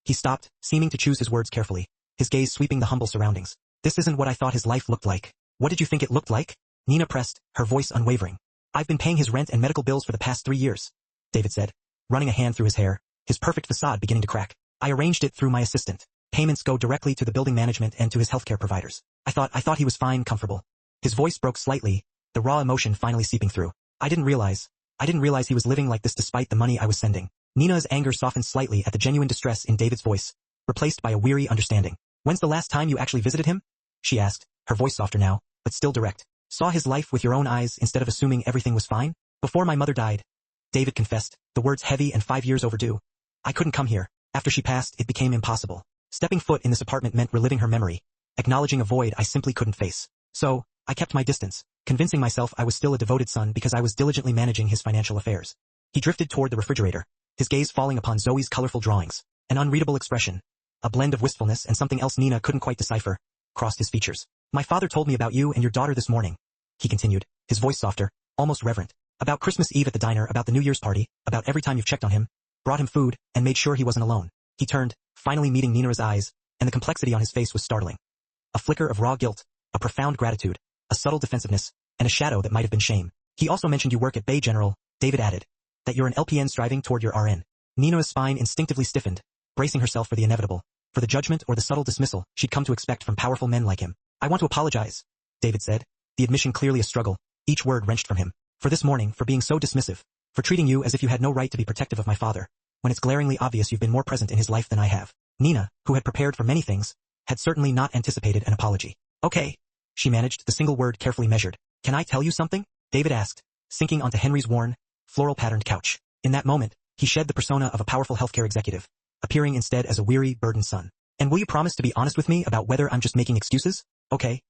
He stopped, seeming to choose his words carefully, his gaze sweeping the humble surroundings. This isn't what I thought his life looked like. What did you think it looked like? Nina pressed, her voice unwavering. I've been paying his rent and medical bills for the past 3 years, David said, running a hand through his hair, his perfect facade beginning to crack. I arranged it through my assistant. Payments go directly to the building management and to his healthcare providers. I thought he was fine, comfortable. His voice broke slightly, the raw emotion finally seeping through. I didn't realize he was living like this despite the money I was sending. Nina's anger softened slightly at the genuine distress in David's voice, replaced by a weary understanding. When's the last time you actually visited him? She asked, her voice softer now, but still direct. Saw his life with your own eyes instead of assuming everything was fine? Before my mother died, David confessed, the words heavy and 5 years overdue. I couldn't come here. After she passed, it became impossible. Stepping foot in this apartment meant reliving her memory, acknowledging a void I simply couldn't face. So, I kept my distance, convincing myself I was still a devoted son because I was diligently managing his financial affairs. He drifted toward the refrigerator, his gaze falling upon Zoe's colorful drawings. An unreadable expression, a blend of wistfulness and something else Nina couldn't quite decipher, crossed his features. My father told me about you and your daughter this morning, he continued, his voice softer, almost reverent. About Christmas Eve at the diner, about the New Year's party, about every time you've checked on him, brought him food, and made sure he wasn't alone. He turned, finally meeting Nina's eyes, and the complexity on his face was startling. A flicker of raw guilt, a profound gratitude, a subtle defensiveness, and a shadow that might have been shame. He also mentioned you work at Bay General, David added. That you're an LPN striving toward your RN. Nina's spine instinctively stiffened, bracing herself for the inevitable, for the judgment or the subtle dismissal she'd come to expect from powerful men like him. I want to apologize, David said, the admission clearly a struggle, each word wrenched from him. For this morning, for being so dismissive, for treating you as if you had no right to be protective of my father, when it's glaringly obvious you've been more present in his life than I have. Nina, who had prepared for many things, had certainly not anticipated an apology. Okay, she managed, the single word carefully measured. Can I tell you something? David asked, sinking onto Henry's worn, floral-patterned couch. In that moment, he shed the persona of a powerful healthcare executive, appearing instead as a weary, burdened son. And will you promise to be honest with me about whether I'm just making excuses? Okay,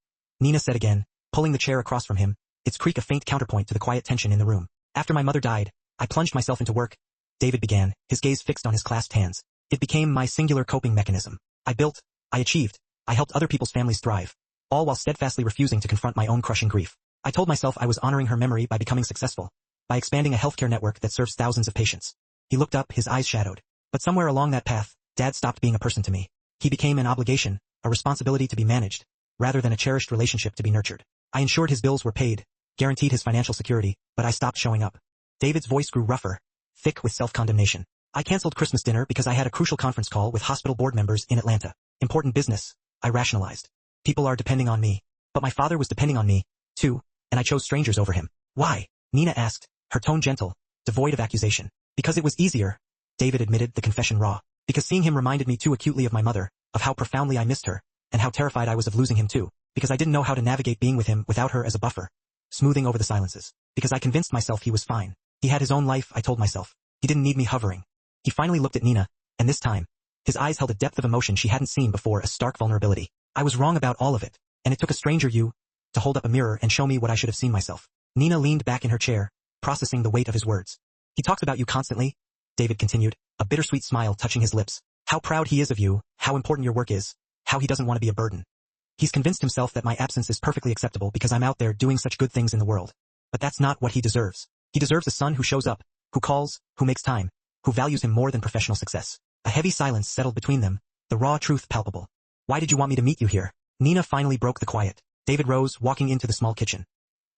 Nina said again, pulling the chair across from him, its creak a faint counterpoint to the quiet tension in the room. After my mother died, I plunged myself into work, David began, his gaze fixed on his clasped hands. It became my singular coping mechanism. I built, I achieved, I helped other people's families thrive, all while steadfastly refusing to confront my own crushing grief. I told myself I was honoring her memory by becoming successful, by expanding a healthcare network that serves thousands of patients. He looked up, his eyes shadowed. But somewhere along that path, Dad stopped being a person to me. He became an obligation, a responsibility to be managed, rather than a cherished relationship to be nurtured. I ensured his bills were paid, guaranteed his financial security, but I stopped showing up. David's voice grew rougher, thick with self-condemnation. I canceled Christmas dinner because I had a crucial conference call with hospital board members in Atlanta. Important business, I rationalized. People are depending on me. But my father was depending on me, too, and I chose strangers over him. Why? Nina asked, her tone gentle, devoid of accusation. Because it was easier, David admitted, the confession raw. Because seeing him reminded me too acutely of my mother, of how profoundly I missed her, and how terrified I was of losing him too. Because I didn't know how to navigate being with him without her as a buffer. Smoothing over the silences. Because I convinced myself he was fine. He had his own life, I told myself. He didn't need me hovering. He finally looked at Nina, and this time, his eyes held a depth of emotion she hadn't seen before, a stark vulnerability. I was wrong about all of it, and it took a stranger, you, to hold up a mirror and show me what I should have seen myself. Nina leaned back in her chair, processing the weight of his words. He talks about you constantly, David continued, a bittersweet smile touching his lips. How proud he is of you, how important your work is, how he doesn't want to be a burden. He's convinced himself that my absence is perfectly acceptable because I'm out there doing such good things in the world. But that's not what he deserves. He deserves a son who shows up, who calls, who makes time, who values him more than professional success. A heavy silence settled between them, the raw truth palpable. Why did you want me to meet you here? Nina finally broke the quiet. David rose, walking into the small kitchen.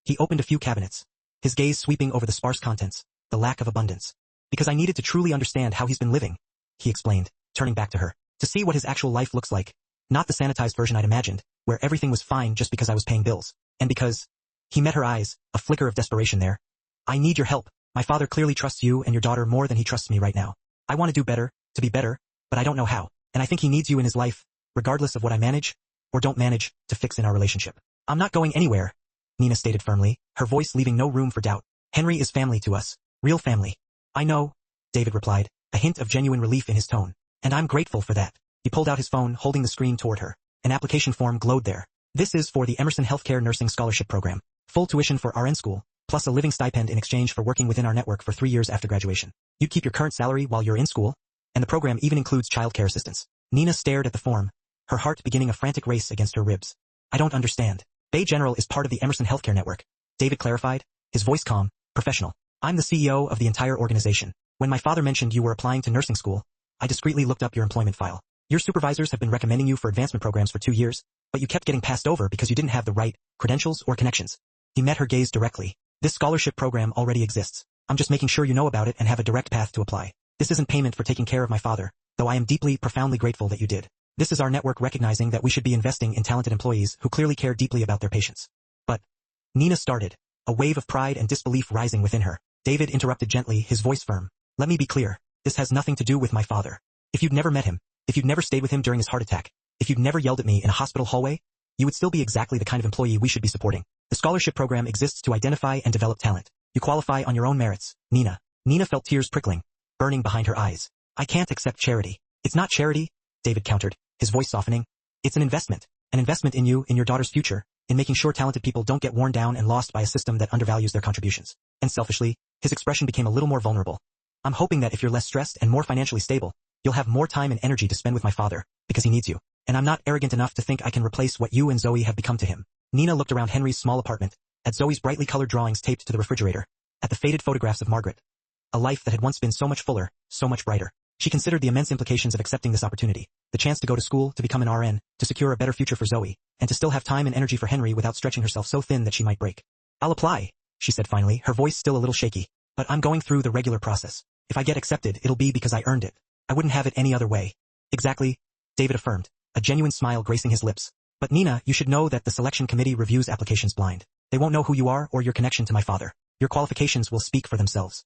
He opened a few cabinets, his gaze sweeping over the sparse contents, the lack of abundance. Because I needed to truly understand how he's been living, he explained, turning back to her, to see what his actual life looks like, not the sanitized version I'd imagined, where everything was fine just because I was paying bills, and because he met her eyes, a flicker of desperation there. I need your help. My father clearly trusts you and your daughter more than he trusts me right now. I want to do better, to be better, but I don't know how, and I think he needs you in his life, regardless of what I manage, or don't manage, to fix in our relationship. I'm not going anywhere, Nina stated firmly, her voice leaving no room for doubt. Henry is family to us, real family. I know, David replied, a hint of genuine relief in his tone, and I'm grateful for that. He pulled out his phone, holding the screen toward her. An application form glowed there. This is for the Emerson Healthcare Nursing Scholarship Program. Full tuition for RN school, plus a living stipend in exchange for working within our network for 3 years after graduation. You'd keep your current salary while you're in school, and the program even includes childcare assistance. Nina stared at the form, her heart beginning a frantic race against her ribs. I don't understand. Bay General is part of the Emerson Healthcare Network, David clarified, his voice calm, professional. I'm the CEO of the entire organization. When my father mentioned you were applying to nursing school, I discreetly looked up your employment file. Your supervisors have been recommending you for advancement programs for 2 years, but you kept getting passed over because you didn't have the right credentials or connections. He met her gaze directly. This scholarship program already exists. I'm just making sure you know about it and have a direct path to apply. This isn't payment for taking care of my father, though I am deeply, profoundly grateful that you did. This is our network recognizing that we should be investing in talented employees who clearly care deeply about their patients. But, Nina started, a wave of pride and disbelief rising within her. David interrupted gently, his voice firm. Let me be clear. This has nothing to do with my father. If you'd never met him, if you'd never stayed with him during his heart attack, if you'd never yelled at me in a hospital hallway, you would still be exactly the kind of employee we should be supporting. The scholarship program exists to identify and develop talent. You qualify on your own merits, Nina. Nina felt tears prickling, burning behind her eyes. I can't accept charity. It's not charity, David countered, his voice softening. It's an investment in you, in your daughter's future, in making sure talented people don't get worn down and lost by a system that undervalues their contributions. And selfishly, his expression became a little more vulnerable. I'm hoping that if you're less stressed and more financially stable, you'll have more time and energy to spend with my father, because he needs you. And I'm not arrogant enough to think I can replace what you and Zoe have become to him. Nina looked around Henry's small apartment, at Zoe's brightly colored drawings taped to the refrigerator, at the faded photographs of Margaret. A life that had once been so much fuller, so much brighter. She considered the immense implications of accepting this opportunity, the chance to go to school, to become an RN, to secure a better future for Zoe, and to still have time and energy for Henry without stretching herself so thin that she might break. I'll apply, she said finally, her voice still a little shaky. But I'm going through the regular process. If I get accepted, it'll be because I earned it. I wouldn't have it any other way. Exactly, David affirmed, a genuine smile gracing his lips. But Nina, you should know that the selection committee reviews applications blind. They won't know who you are or your connection to my father. Your qualifications will speak for themselves.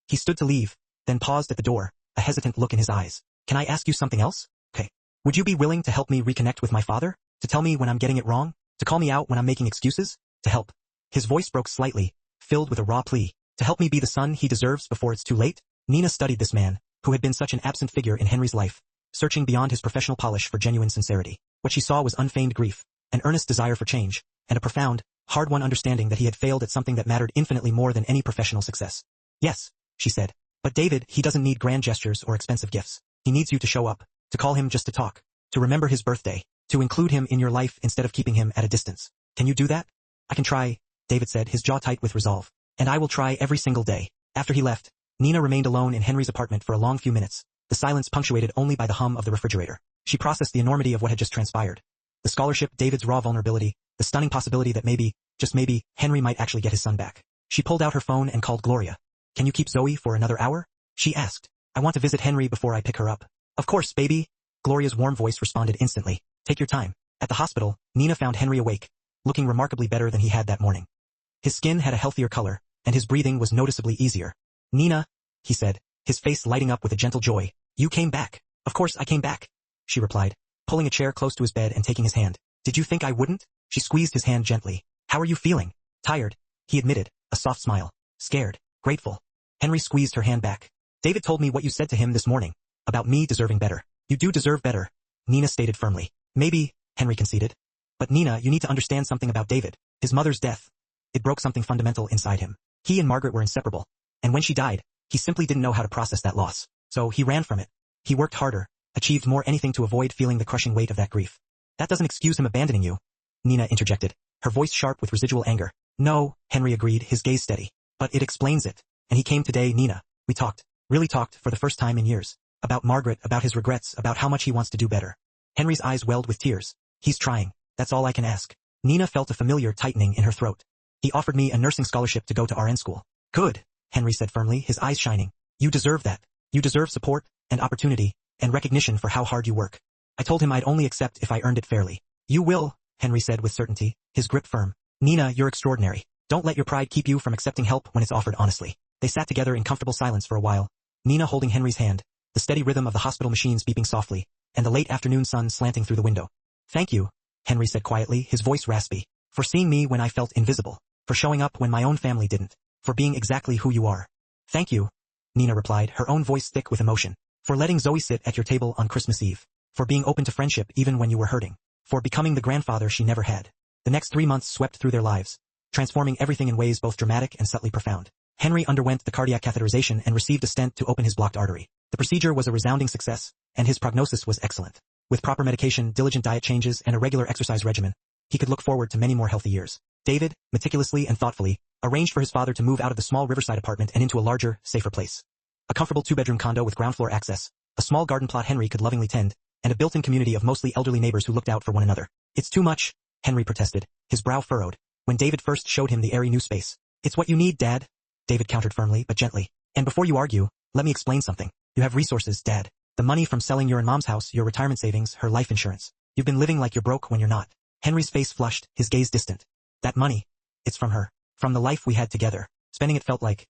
He stood to leave, then paused at the door, a hesitant look in his eyes. Can I ask you something else? Okay. Would you be willing to help me reconnect with my father? To tell me when I'm getting it wrong? To call me out when I'm making excuses? To help. His voice broke slightly, filled with a raw plea. To help me be the son he deserves before it's too late? Nina studied this man, who had been such an absent figure in Henry's life, searching beyond his professional polish for genuine sincerity. What she saw was unfeigned grief, an earnest desire for change, and a profound, hard-won understanding that he had failed at something that mattered infinitely more than any professional success. Yes, she said. But David, he doesn't need grand gestures or expensive gifts. He needs you to show up, to call him just to talk, to remember his birthday, to include him in your life instead of keeping him at a distance. Can you do that? I can try, David said, his jaw tight with resolve. And I will try every single day. After he left, Nina remained alone in Henry's apartment for a long few minutes, the silence punctuated only by the hum of the refrigerator. She processed the enormity of what had just transpired. The scholarship, David's raw vulnerability, the stunning possibility that maybe, just maybe, Henry might actually get his son back. She pulled out her phone and called Gloria. Can you keep Zoe for another hour? She asked. I want to visit Henry before I pick her up. Of course, baby. Gloria's warm voice responded instantly. Take your time. At the hospital, Nina found Henry awake, looking remarkably better than he had that morning. His skin had a healthier color, and his breathing was noticeably easier. "Nina," he said, his face lighting up with a gentle joy. "You came back." "Of course I came back," she replied, pulling a chair close to his bed and taking his hand. "Did you think I wouldn't?" She squeezed his hand gently. "How are you feeling?" "Tired," he admitted, a soft smile. "Scared, grateful." Henry squeezed her hand back. "David told me what you said to him this morning, about me deserving better." "You do deserve better," Nina stated firmly. "Maybe," Henry conceded. "But Nina, you need to understand something about David. His mother's death. It broke something fundamental inside him. He and Margaret were inseparable, and when she died, he simply didn't know how to process that loss. So he ran from it. He worked harder, achieved more anything to avoid feeling the crushing weight of that grief." "That doesn't excuse him abandoning you," Nina interjected, her voice sharp with residual anger. "No," Henry agreed, his gaze steady. "But it explains it. And he came today, Nina. We talked, really talked for the first time in years. About Margaret, about his regrets, about how much he wants to do better." Henry's eyes welled with tears. "He's trying. That's all I can ask." Nina felt a familiar tightening in her throat. "He offered me a nursing scholarship to go to RN school." "Good," Henry said firmly, his eyes shining. "You deserve that. You deserve support, and opportunity, and recognition for how hard you work. I told him I'd only accept if I earned it fairly." "You will," Henry said with certainty, his grip firm. "Nina, you're extraordinary. Don't let your pride keep you from accepting help when it's offered honestly." They sat together in comfortable silence for a while, Nina holding Henry's hand, the steady rhythm of the hospital machines beeping softly, and the late afternoon sun slanting through the window. "Thank you," Henry said quietly, his voice raspy, "for seeing me when I felt invisible, for showing up when my own family didn't, for being exactly who you are." "Thank you," Nina replied, her own voice thick with emotion, "for letting Zoe sit at your table on Christmas Eve, for being open to friendship even when you were hurting, for becoming the grandfather she never had." The next 3 months swept through their lives, transforming everything in ways both dramatic and subtly profound. Henry underwent the cardiac catheterization and received a stent to open his blocked artery. The procedure was a resounding success, and his prognosis was excellent. With proper medication, diligent diet changes, and a regular exercise regimen, he could look forward to many more healthy years. David, meticulously and thoughtfully, arranged for his father to move out of the small riverside apartment and into a larger, safer place. A comfortable 2-bedroom condo with ground floor access, a small garden plot Henry could lovingly tend, and a built-in community of mostly elderly neighbors who looked out for one another. "It's too much," Henry protested, his brow furrowed, when David first showed him the airy new space. "It's what you need, Dad," David countered firmly but gently. "And before you argue, let me explain something. You have resources, Dad. The money from selling your and Mom's house, your retirement savings, her life insurance. You've been living like you're broke when you're not." Henry's face flushed, his gaze distant. "That money, it's from her. From the life we had together. Spending it felt like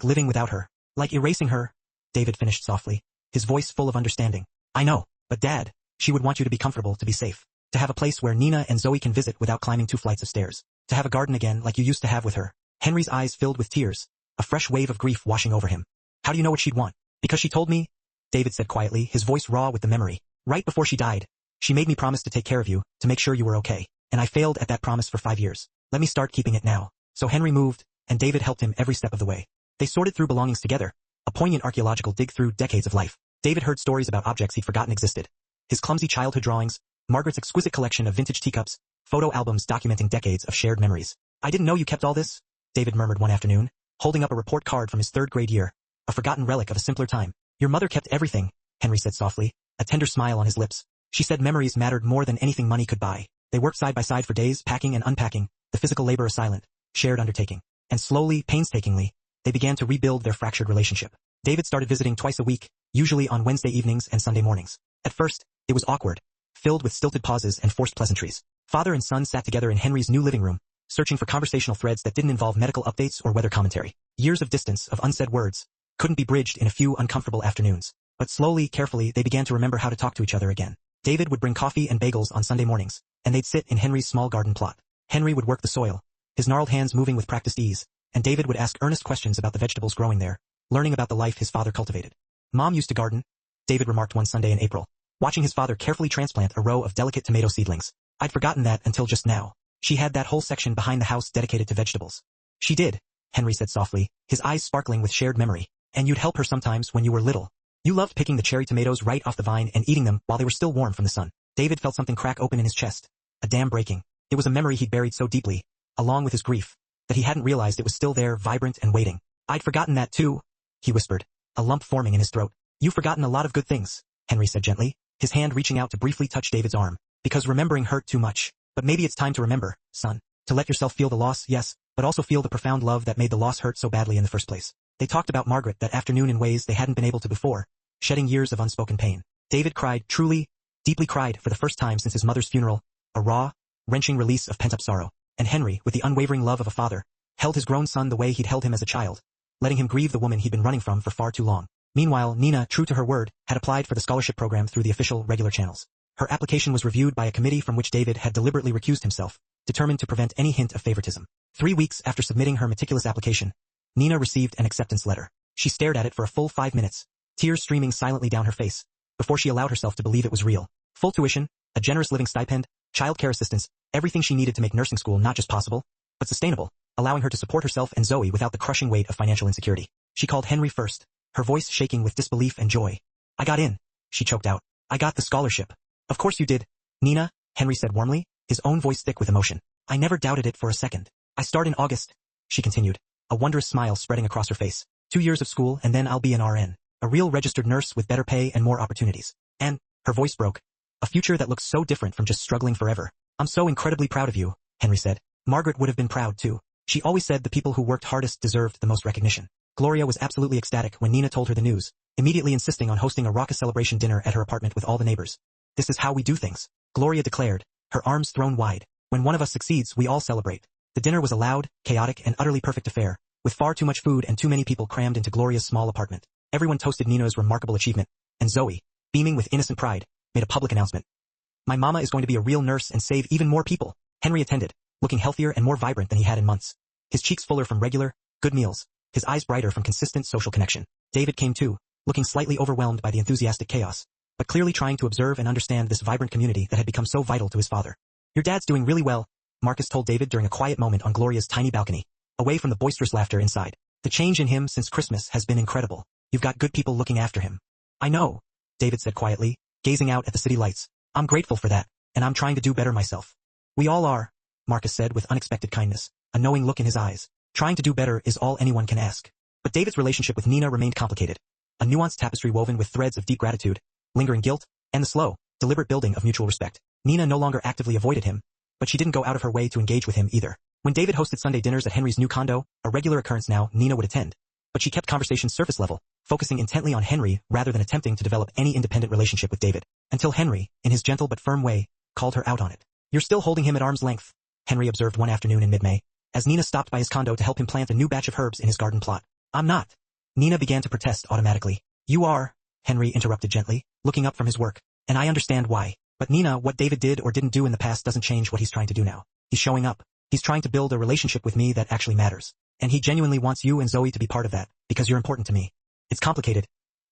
living without her. Like erasing her," David finished softly, his voice full of understanding. "I know, but Dad, she would want you to be comfortable, to be safe. To have a place where Nina and Zoe can visit without climbing 2 flights of stairs. To have a garden again like you used to have with her." Henry's eyes filled with tears, a fresh wave of grief washing over him. "How do you know what she'd want?" "Because she told me," David said quietly, his voice raw with the memory. "Right before she died, she made me promise to take care of you, to make sure you were okay. And I failed at that promise for 5 years. Let me start keeping it now." So Henry moved, and David helped him every step of the way. They sorted through belongings together, a poignant archaeological dig through decades of life. David heard stories about objects he'd forgotten existed. His clumsy childhood drawings, Margaret's exquisite collection of vintage teacups, photo albums documenting decades of shared memories. "I didn't know you kept all this," David murmured one afternoon, holding up a report card from his 3rd grade year, a forgotten relic of a simpler time. "Your mother kept everything," Henry said softly, a tender smile on his lips. "She said memories mattered more than anything money could buy." They worked side by side for days, packing and unpacking, the physical labor a silent, shared undertaking. And slowly, painstakingly, they began to rebuild their fractured relationship. David started visiting twice a week, usually on Wednesday evenings and Sunday mornings. At first, it was awkward, filled with stilted pauses and forced pleasantries. Father and son sat together in Henry's new living room, searching for conversational threads that didn't involve medical updates or weather commentary. Years of distance, of unsaid words, couldn't be bridged in a few uncomfortable afternoons. But slowly, carefully, they began to remember how to talk to each other again. David would bring coffee and bagels on Sunday mornings, and they'd sit in Henry's small garden plot. Henry would work the soil, his gnarled hands moving with practiced ease, and David would ask earnest questions about the vegetables growing there, learning about the life his father cultivated. "Mom used to garden," David remarked one Sunday in April, watching his father carefully transplant a row of delicate tomato seedlings. "I'd forgotten that until just now. She had that whole section behind the house dedicated to vegetables." "She did," Henry said softly, his eyes sparkling with shared memory. "And you'd help her sometimes when you were little. You loved picking the cherry tomatoes right off the vine and eating them while they were still warm from the sun." David felt something crack open in his chest, a dam breaking. It was a memory he'd buried so deeply, along with his grief, that he hadn't realized it was still there, vibrant and waiting. "I'd forgotten that too," he whispered, a lump forming in his throat. "You've forgotten a lot of good things," Henry said gently, his hand reaching out to briefly touch David's arm. "Because remembering hurt too much. But maybe it's time to remember, son. To let yourself feel the loss, yes, but also feel the profound love that made the loss hurt so badly in the first place." They talked about Margaret that afternoon in ways they hadn't been able to before, shedding years of unspoken pain. David cried, truly, deeply cried for the first time since his mother's funeral, a raw, wrenching release of pent-up sorrow. And Henry, with the unwavering love of a father, held his grown son the way he'd held him as a child, letting him grieve the woman he'd been running from for far too long. Meanwhile, Nina, true to her word, had applied for the scholarship program through the official, regular channels. Her application was reviewed by a committee from which David had deliberately recused himself, determined to prevent any hint of favoritism. 3 weeks after submitting her meticulous application, Nina received an acceptance letter. She stared at it for a full 5 minutes, tears streaming silently down her face, before she allowed herself to believe it was real. Full tuition, a generous living stipend, child care assistance, everything she needed to make nursing school not just possible, but sustainable, allowing her to support herself and Zoe without the crushing weight of financial insecurity. She called Henry first, her voice shaking with disbelief and joy. "I got in," she choked out. "I got the scholarship." "Of course you did, Nina," Henry said warmly, his own voice thick with emotion. "I never doubted it for a second. I start in August," she continued, a wondrous smile spreading across her face. 2 years of school and then I'll be an RN, a real registered nurse with better pay and more opportunities. And," her voice broke, "a future that looks so different from just struggling forever. I'm so incredibly proud of you," Henry said. Margaret would have been proud too. She always said the people who worked hardest deserved the most recognition. Gloria was absolutely ecstatic when Nina told her the news, immediately insisting on hosting a raucous celebration dinner at her apartment with all the neighbors. "This is how we do things," Gloria declared, her arms thrown wide. "When one of us succeeds, we all celebrate." The dinner was a loud, chaotic, and utterly perfect affair, with far too much food and too many people crammed into Gloria's small apartment. Everyone toasted Nina's remarkable achievement, and Zoe, beaming with innocent pride, made a public announcement. "My mama is going to be a real nurse and save even more people." Henry attended, looking healthier and more vibrant than he had in months. His cheeks fuller from regular, good meals, his eyes brighter from consistent social connection. David came too, looking slightly overwhelmed by the enthusiastic chaos, but clearly trying to observe and understand this vibrant community that had become so vital to his father. "Your dad's doing really well," Marcus told David during a quiet moment on Gloria's tiny balcony, away from the boisterous laughter inside. "The change in him since Christmas has been incredible. You've got good people looking after him." "I know," David said quietly, gazing out at the city lights. "I'm grateful for that, and I'm trying to do better myself." "We all are," Marcus said with unexpected kindness, a knowing look in his eyes. Trying to do better is all anyone can ask. But David's relationship with Nina remained complicated, a nuanced tapestry woven with threads of deep gratitude, lingering guilt, and the slow, deliberate building of mutual respect. Nina no longer actively avoided him, but she didn't go out of her way to engage with him either. When David hosted Sunday dinners at Henry's new condo, a regular occurrence now, Nina would attend. But she kept conversations surface level, focusing intently on Henry rather than attempting to develop any independent relationship with David, until Henry, in his gentle but firm way, called her out on it. "You're still holding him at arm's length," Henry observed one afternoon in mid-May, as Nina stopped by his condo to help him plant a new batch of herbs in his garden plot. "I'm not." Nina began to protest automatically. "You are," Henry interrupted gently, looking up from his work. "And I understand why. But Nina, what David did or didn't do in the past doesn't change what he's trying to do now. He's showing up. He's trying to build a relationship with me that actually matters. And he genuinely wants you and Zoe to be part of that, because you're important to me." "It's complicated,"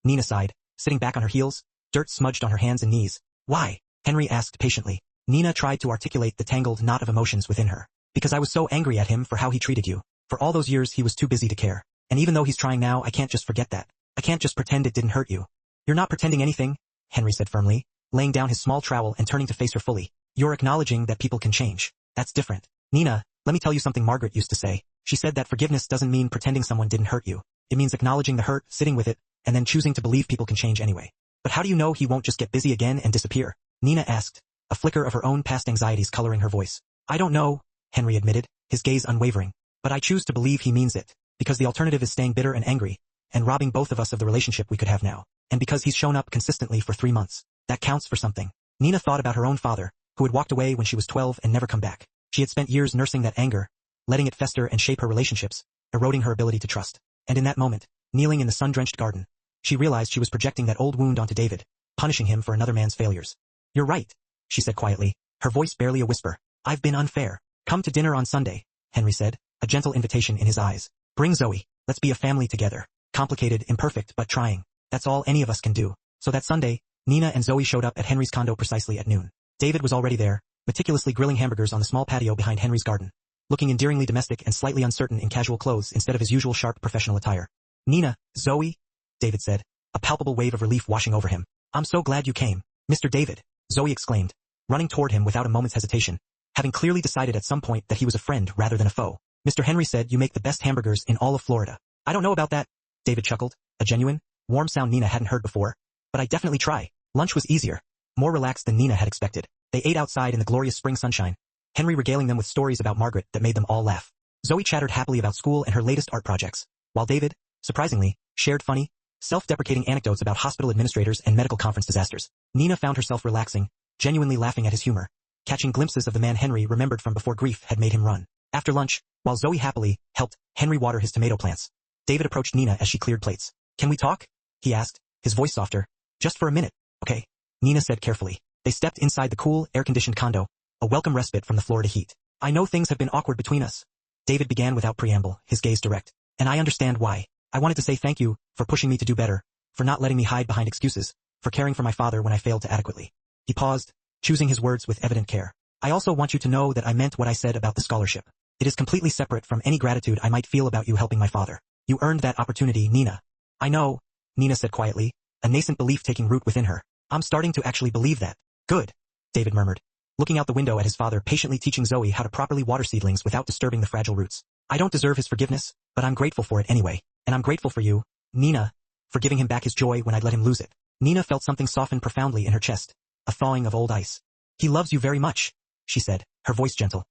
Nina sighed, sitting back on her heels, dirt smudged on her hands and knees. "Why?" Henry asked patiently. Nina tried to articulate the tangled knot of emotions within her. "Because I was so angry at him for how he treated you. For all those years he was too busy to care. And even though he's trying now, I can't just forget that. I can't just pretend it didn't hurt you." "You're not pretending anything," Henry said firmly, laying down his small trowel and turning to face her fully. "You're acknowledging that people can change. That's different. Nina, let me tell you something Margaret used to say. She said that forgiveness doesn't mean pretending someone didn't hurt you. It means acknowledging the hurt, sitting with it, and then choosing to believe people can change anyway." "But how do you know he won't just get busy again and disappear?" Nina asked, a flicker of her own past anxieties coloring her voice. "I don't know," Henry admitted, his gaze unwavering. "But I choose to believe he means it, because the alternative is staying bitter and angry, and robbing both of us of the relationship we could have now. And because he's shown up consistently for 3 months. That counts for something." Nina thought about her own father, who had walked away when she was 12 and never come back. She had spent years nursing that anger, letting it fester and shape her relationships, eroding her ability to trust. And in that moment, kneeling in the sun-drenched garden, she realized she was projecting that old wound onto David, punishing him for another man's failures. "You're right," she said quietly, her voice barely a whisper. "I've been unfair. Come to dinner on Sunday," Henry said, a gentle invitation in his eyes. "Bring Zoe. Let's be a family together. Complicated, imperfect, but trying. That's all any of us can do." So that Sunday, Nina and Zoe showed up at Henry's condo precisely at noon. David was already there, meticulously grilling hamburgers on the small patio behind Henry's garden, looking endearingly domestic and slightly uncertain in casual clothes instead of his usual sharp professional attire. "Nina, Zoe," David said, a palpable wave of relief washing over him. "I'm so glad you came, Mr. David," Zoe exclaimed, running toward him without a moment's hesitation, having clearly decided at some point that he was a friend rather than a foe. "Mr. Henry said you make the best hamburgers in all of Florida." "I don't know about that," David chuckled, a genuine, warm sound Nina hadn't heard before. "But I definitely try." Lunch was easier, more relaxed than Nina had expected. They ate outside in the glorious spring sunshine, Henry regaling them with stories about Margaret that made them all laugh. Zoe chattered happily about school and her latest art projects, while David, surprisingly, shared funny, self-deprecating anecdotes about hospital administrators and medical conference disasters. Nina found herself relaxing, genuinely laughing at his humor, catching glimpses of the man Henry remembered from before grief had made him run. After lunch, while Zoe happily helped Henry water his tomato plants, David approached Nina as she cleared plates. "Can we talk?" he asked, his voice softer. "Just for a minute, okay?" Nina said carefully. They stepped inside the cool, air-conditioned condo, a welcome respite from the Florida heat. "I know things have been awkward between us," David began without preamble, his gaze direct. "And I understand why. I wanted to say thank you for pushing me to do better, for not letting me hide behind excuses, for caring for my father when I failed to adequately." He paused, choosing his words with evident care. "I also want you to know that I meant what I said about the scholarship. It is completely separate from any gratitude I might feel about you helping my father. You earned that opportunity, Nina." "I know," Nina said quietly, a nascent belief taking root within her. "I'm starting to actually believe that." "Good," David murmured, looking out the window at his father patiently teaching Zoe how to properly water seedlings without disturbing the fragile roots. "I don't deserve his forgiveness, but I'm grateful for it anyway, and I'm grateful for you, Nina, for giving him back his joy when I'd let him lose it." Nina felt something soften profoundly in her chest, a thawing of old ice. "He loves you very much," she said, her voice gentle.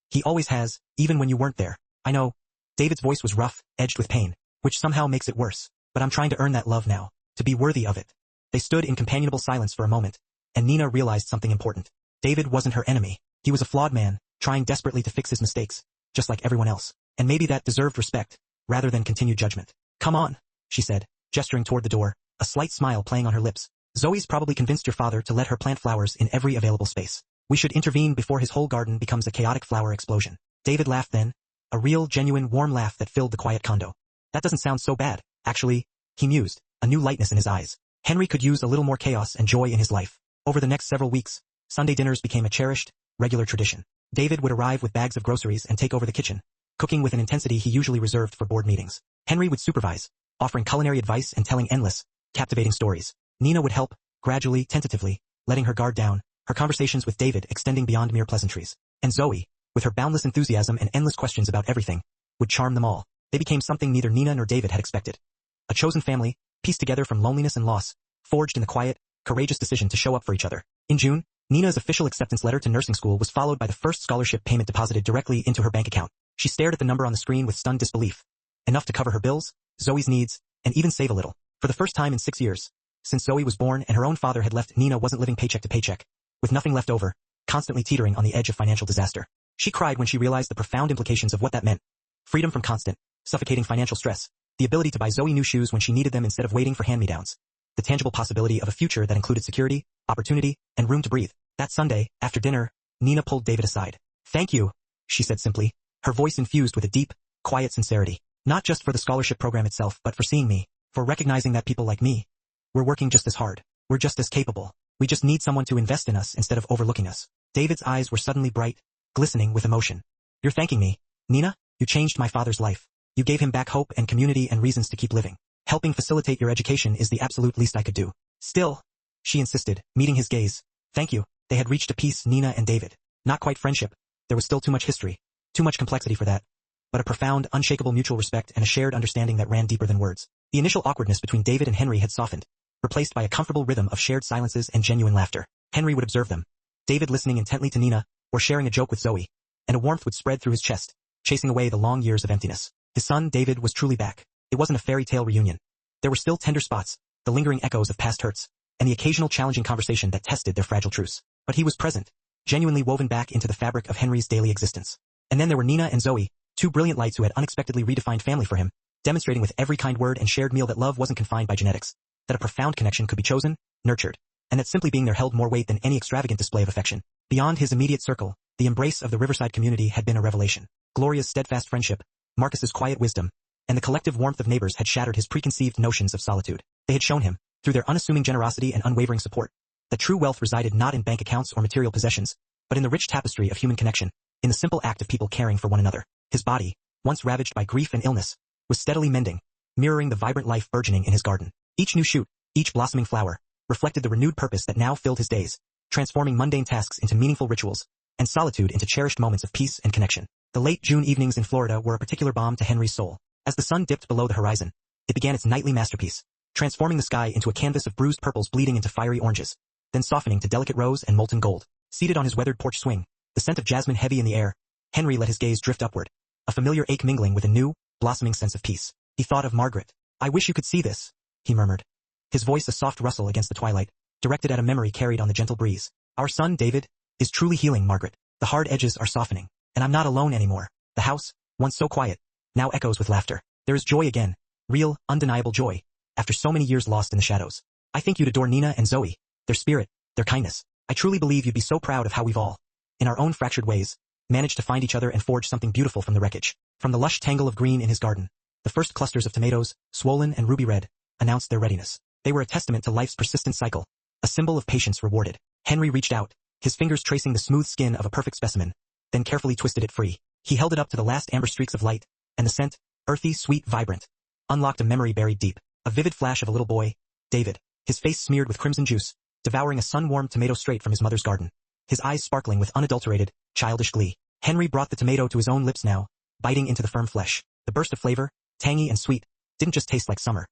"He always has, even when you weren't there." "I know." David's voice was rough, edged with pain, which somehow makes it worse. "But I'm trying to earn that love now, to be worthy of it." They stood in companionable silence for a moment, and Nina realized something important. David wasn't her enemy. He was a flawed man, trying desperately to fix his mistakes, just like everyone else. And maybe that deserved respect, rather than continued judgment. "Come on," she said, gesturing toward the door, a slight smile playing on her lips. "Zoe's probably convinced your father to let her plant flowers in every available space. We should intervene before his whole garden becomes a chaotic flower explosion." David laughed then, a real, genuine, warm laugh that filled the quiet condo. "That doesn't sound so bad, actually," he mused, a new lightness in his eyes. Henry could use a little more chaos and joy in his life. Over the next several weeks, Sunday dinners became a cherished, regular tradition. David would arrive with bags of groceries and take over the kitchen, cooking with an intensity he usually reserved for board meetings. Henry would supervise, offering culinary advice and telling endless, captivating stories. Nina would help, gradually, tentatively, letting her guard down, her conversations with David extending beyond mere pleasantries. And Zoe, with her boundless enthusiasm and endless questions about everything, would charm them all. They became something neither Nina nor David had expected. A chosen family, pieced together from loneliness and loss, forged in the quiet, courageous decision to show up for each other. In June, Nina's official acceptance letter to nursing school was followed by the first scholarship payment deposited directly into her bank account. She stared at the number on the screen with stunned disbelief. Enough to cover her bills, Zoe's needs, and even save a little. For the first time in 6 years, since Zoe was born and her own father had left, Nina wasn't living paycheck to paycheck, with nothing left over, constantly teetering on the edge of financial disaster. She cried when she realized the profound implications of what that meant. Freedom from constant, suffocating financial stress, the ability to buy Zoe new shoes when she needed them instead of waiting for hand-me-downs, the tangible possibility of a future that included security, opportunity, and room to breathe. That Sunday, after dinner, Nina pulled David aside. "Thank you," she said simply, her voice infused with a deep, quiet sincerity. "Not just for the scholarship program itself, but for seeing me, for recognizing that people like me, we're working just as hard, we're just as capable. We just need someone to invest in us instead of overlooking us." David's eyes were suddenly bright, glistening with emotion. "You're thanking me, Nina? You changed my father's life. You gave him back hope and community and reasons to keep living. Helping facilitate your education is the absolute least I could do." "Still," she insisted, meeting his gaze. "Thank you." They had reached a peace, Nina and David. Not quite friendship. There was still too much history, too much complexity for that. But a profound, unshakable mutual respect and a shared understanding that ran deeper than words. The initial awkwardness between David and Henry had softened, replaced by a comfortable rhythm of shared silences and genuine laughter. Henry would observe them, David listening intently to Nina, or sharing a joke with Zoe, and a warmth would spread through his chest, chasing away the long years of emptiness. His son, David, was truly back. It wasn't a fairy tale reunion. There were still tender spots, the lingering echoes of past hurts, and the occasional challenging conversation that tested their fragile truce. But he was present, genuinely woven back into the fabric of Henry's daily existence. And then there were Nina and Zoe, two brilliant lights who had unexpectedly redefined family for him, demonstrating with every kind word and shared meal that love wasn't confined by genetics, that a profound connection could be chosen, nurtured, and that simply being there held more weight than any extravagant display of affection. Beyond his immediate circle, the embrace of the Riverside community had been a revelation. Gloria's steadfast friendship, Marcus's quiet wisdom, and the collective warmth of neighbors had shattered his preconceived notions of solitude. They had shown him, through their unassuming generosity and unwavering support, that true wealth resided not in bank accounts or material possessions, but in the rich tapestry of human connection, in the simple act of people caring for one another. His body, once ravaged by grief and illness, was steadily mending, mirroring the vibrant life burgeoning in his garden. Each new shoot, each blossoming flower, reflected the renewed purpose that now filled his days, transforming mundane tasks into meaningful rituals, and solitude into cherished moments of peace and connection. The late June evenings in Florida were a particular balm to Henry's soul. As the sun dipped below the horizon, it began its nightly masterpiece, transforming the sky into a canvas of bruised purples bleeding into fiery oranges, then softening to delicate rose and molten gold. Seated on his weathered porch swing, the scent of jasmine heavy in the air, Henry let his gaze drift upward, a familiar ache mingling with a new, blossoming sense of peace. He thought of Margaret. "I wish you could see this," he murmured, his voice a soft rustle against the twilight, directed at a memory carried on the gentle breeze. "Our son, David, is truly healing, Margaret. The hard edges are softening, and I'm not alone anymore. The house, once so quiet, now echoes with laughter. There is joy again. Real, undeniable joy. After so many years lost in the shadows. I think you'd adore Nina and Zoe. Their spirit, their kindness. I truly believe you'd be so proud of how we've all, in our own fractured ways, managed to find each other and forge something beautiful from the wreckage. From the lush tangle of green in his garden, the first clusters of tomatoes, swollen and ruby red, announced their readiness. They were a testament to life's persistent cycle, a symbol of patience rewarded. Henry reached out, his fingers tracing the smooth skin of a perfect specimen, then carefully twisted it free. He held it up to the last amber streaks of light, and the scent, earthy, sweet, vibrant, unlocked a memory buried deep. A vivid flash of a little boy, David, his face smeared with crimson juice, devouring a sun-warmed tomato straight from his mother's garden, his eyes sparkling with unadulterated, childish glee. Henry brought the tomato to his own lips now, biting into the firm flesh. The burst of flavor, tangy and sweet, didn't just taste like summer.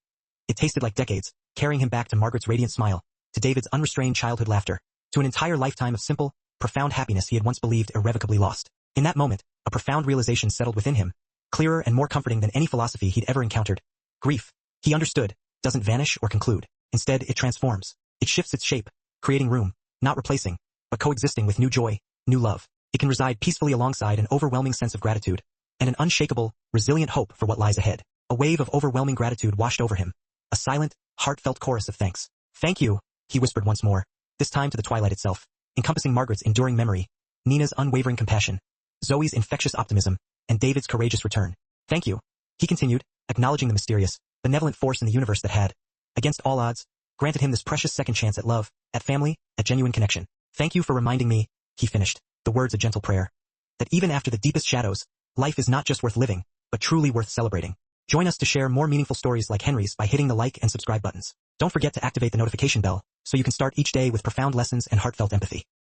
It tasted like decades, carrying him back to Margaret's radiant smile, to David's unrestrained childhood laughter, to an entire lifetime of simple, profound happiness he had once believed irrevocably lost. In that moment, a profound realization settled within him, clearer and more comforting than any philosophy he'd ever encountered. Grief, he understood, doesn't vanish or conclude. Instead, it transforms. It shifts its shape, creating room, not replacing, but coexisting with new joy, new love. It can reside peacefully alongside an overwhelming sense of gratitude, and an unshakable, resilient hope for what lies ahead. A wave of overwhelming gratitude washed over him, a silent, heartfelt chorus of thanks. Thank you, he whispered once more, this time to the twilight itself, encompassing Margaret's enduring memory, Nina's unwavering compassion, Zoe's infectious optimism, and David's courageous return. Thank you, he continued, acknowledging the mysterious, benevolent force in the universe that had, against all odds, granted him this precious second chance at love, at family, at genuine connection. Thank you for reminding me, he finished, the words a gentle prayer, that even after the deepest shadows, life is not just worth living, but truly worth celebrating. Join us to share more meaningful stories like Henry's by hitting the like and subscribe buttons. Don't forget to activate the notification bell, so you can start each day with profound lessons and heartfelt empathy.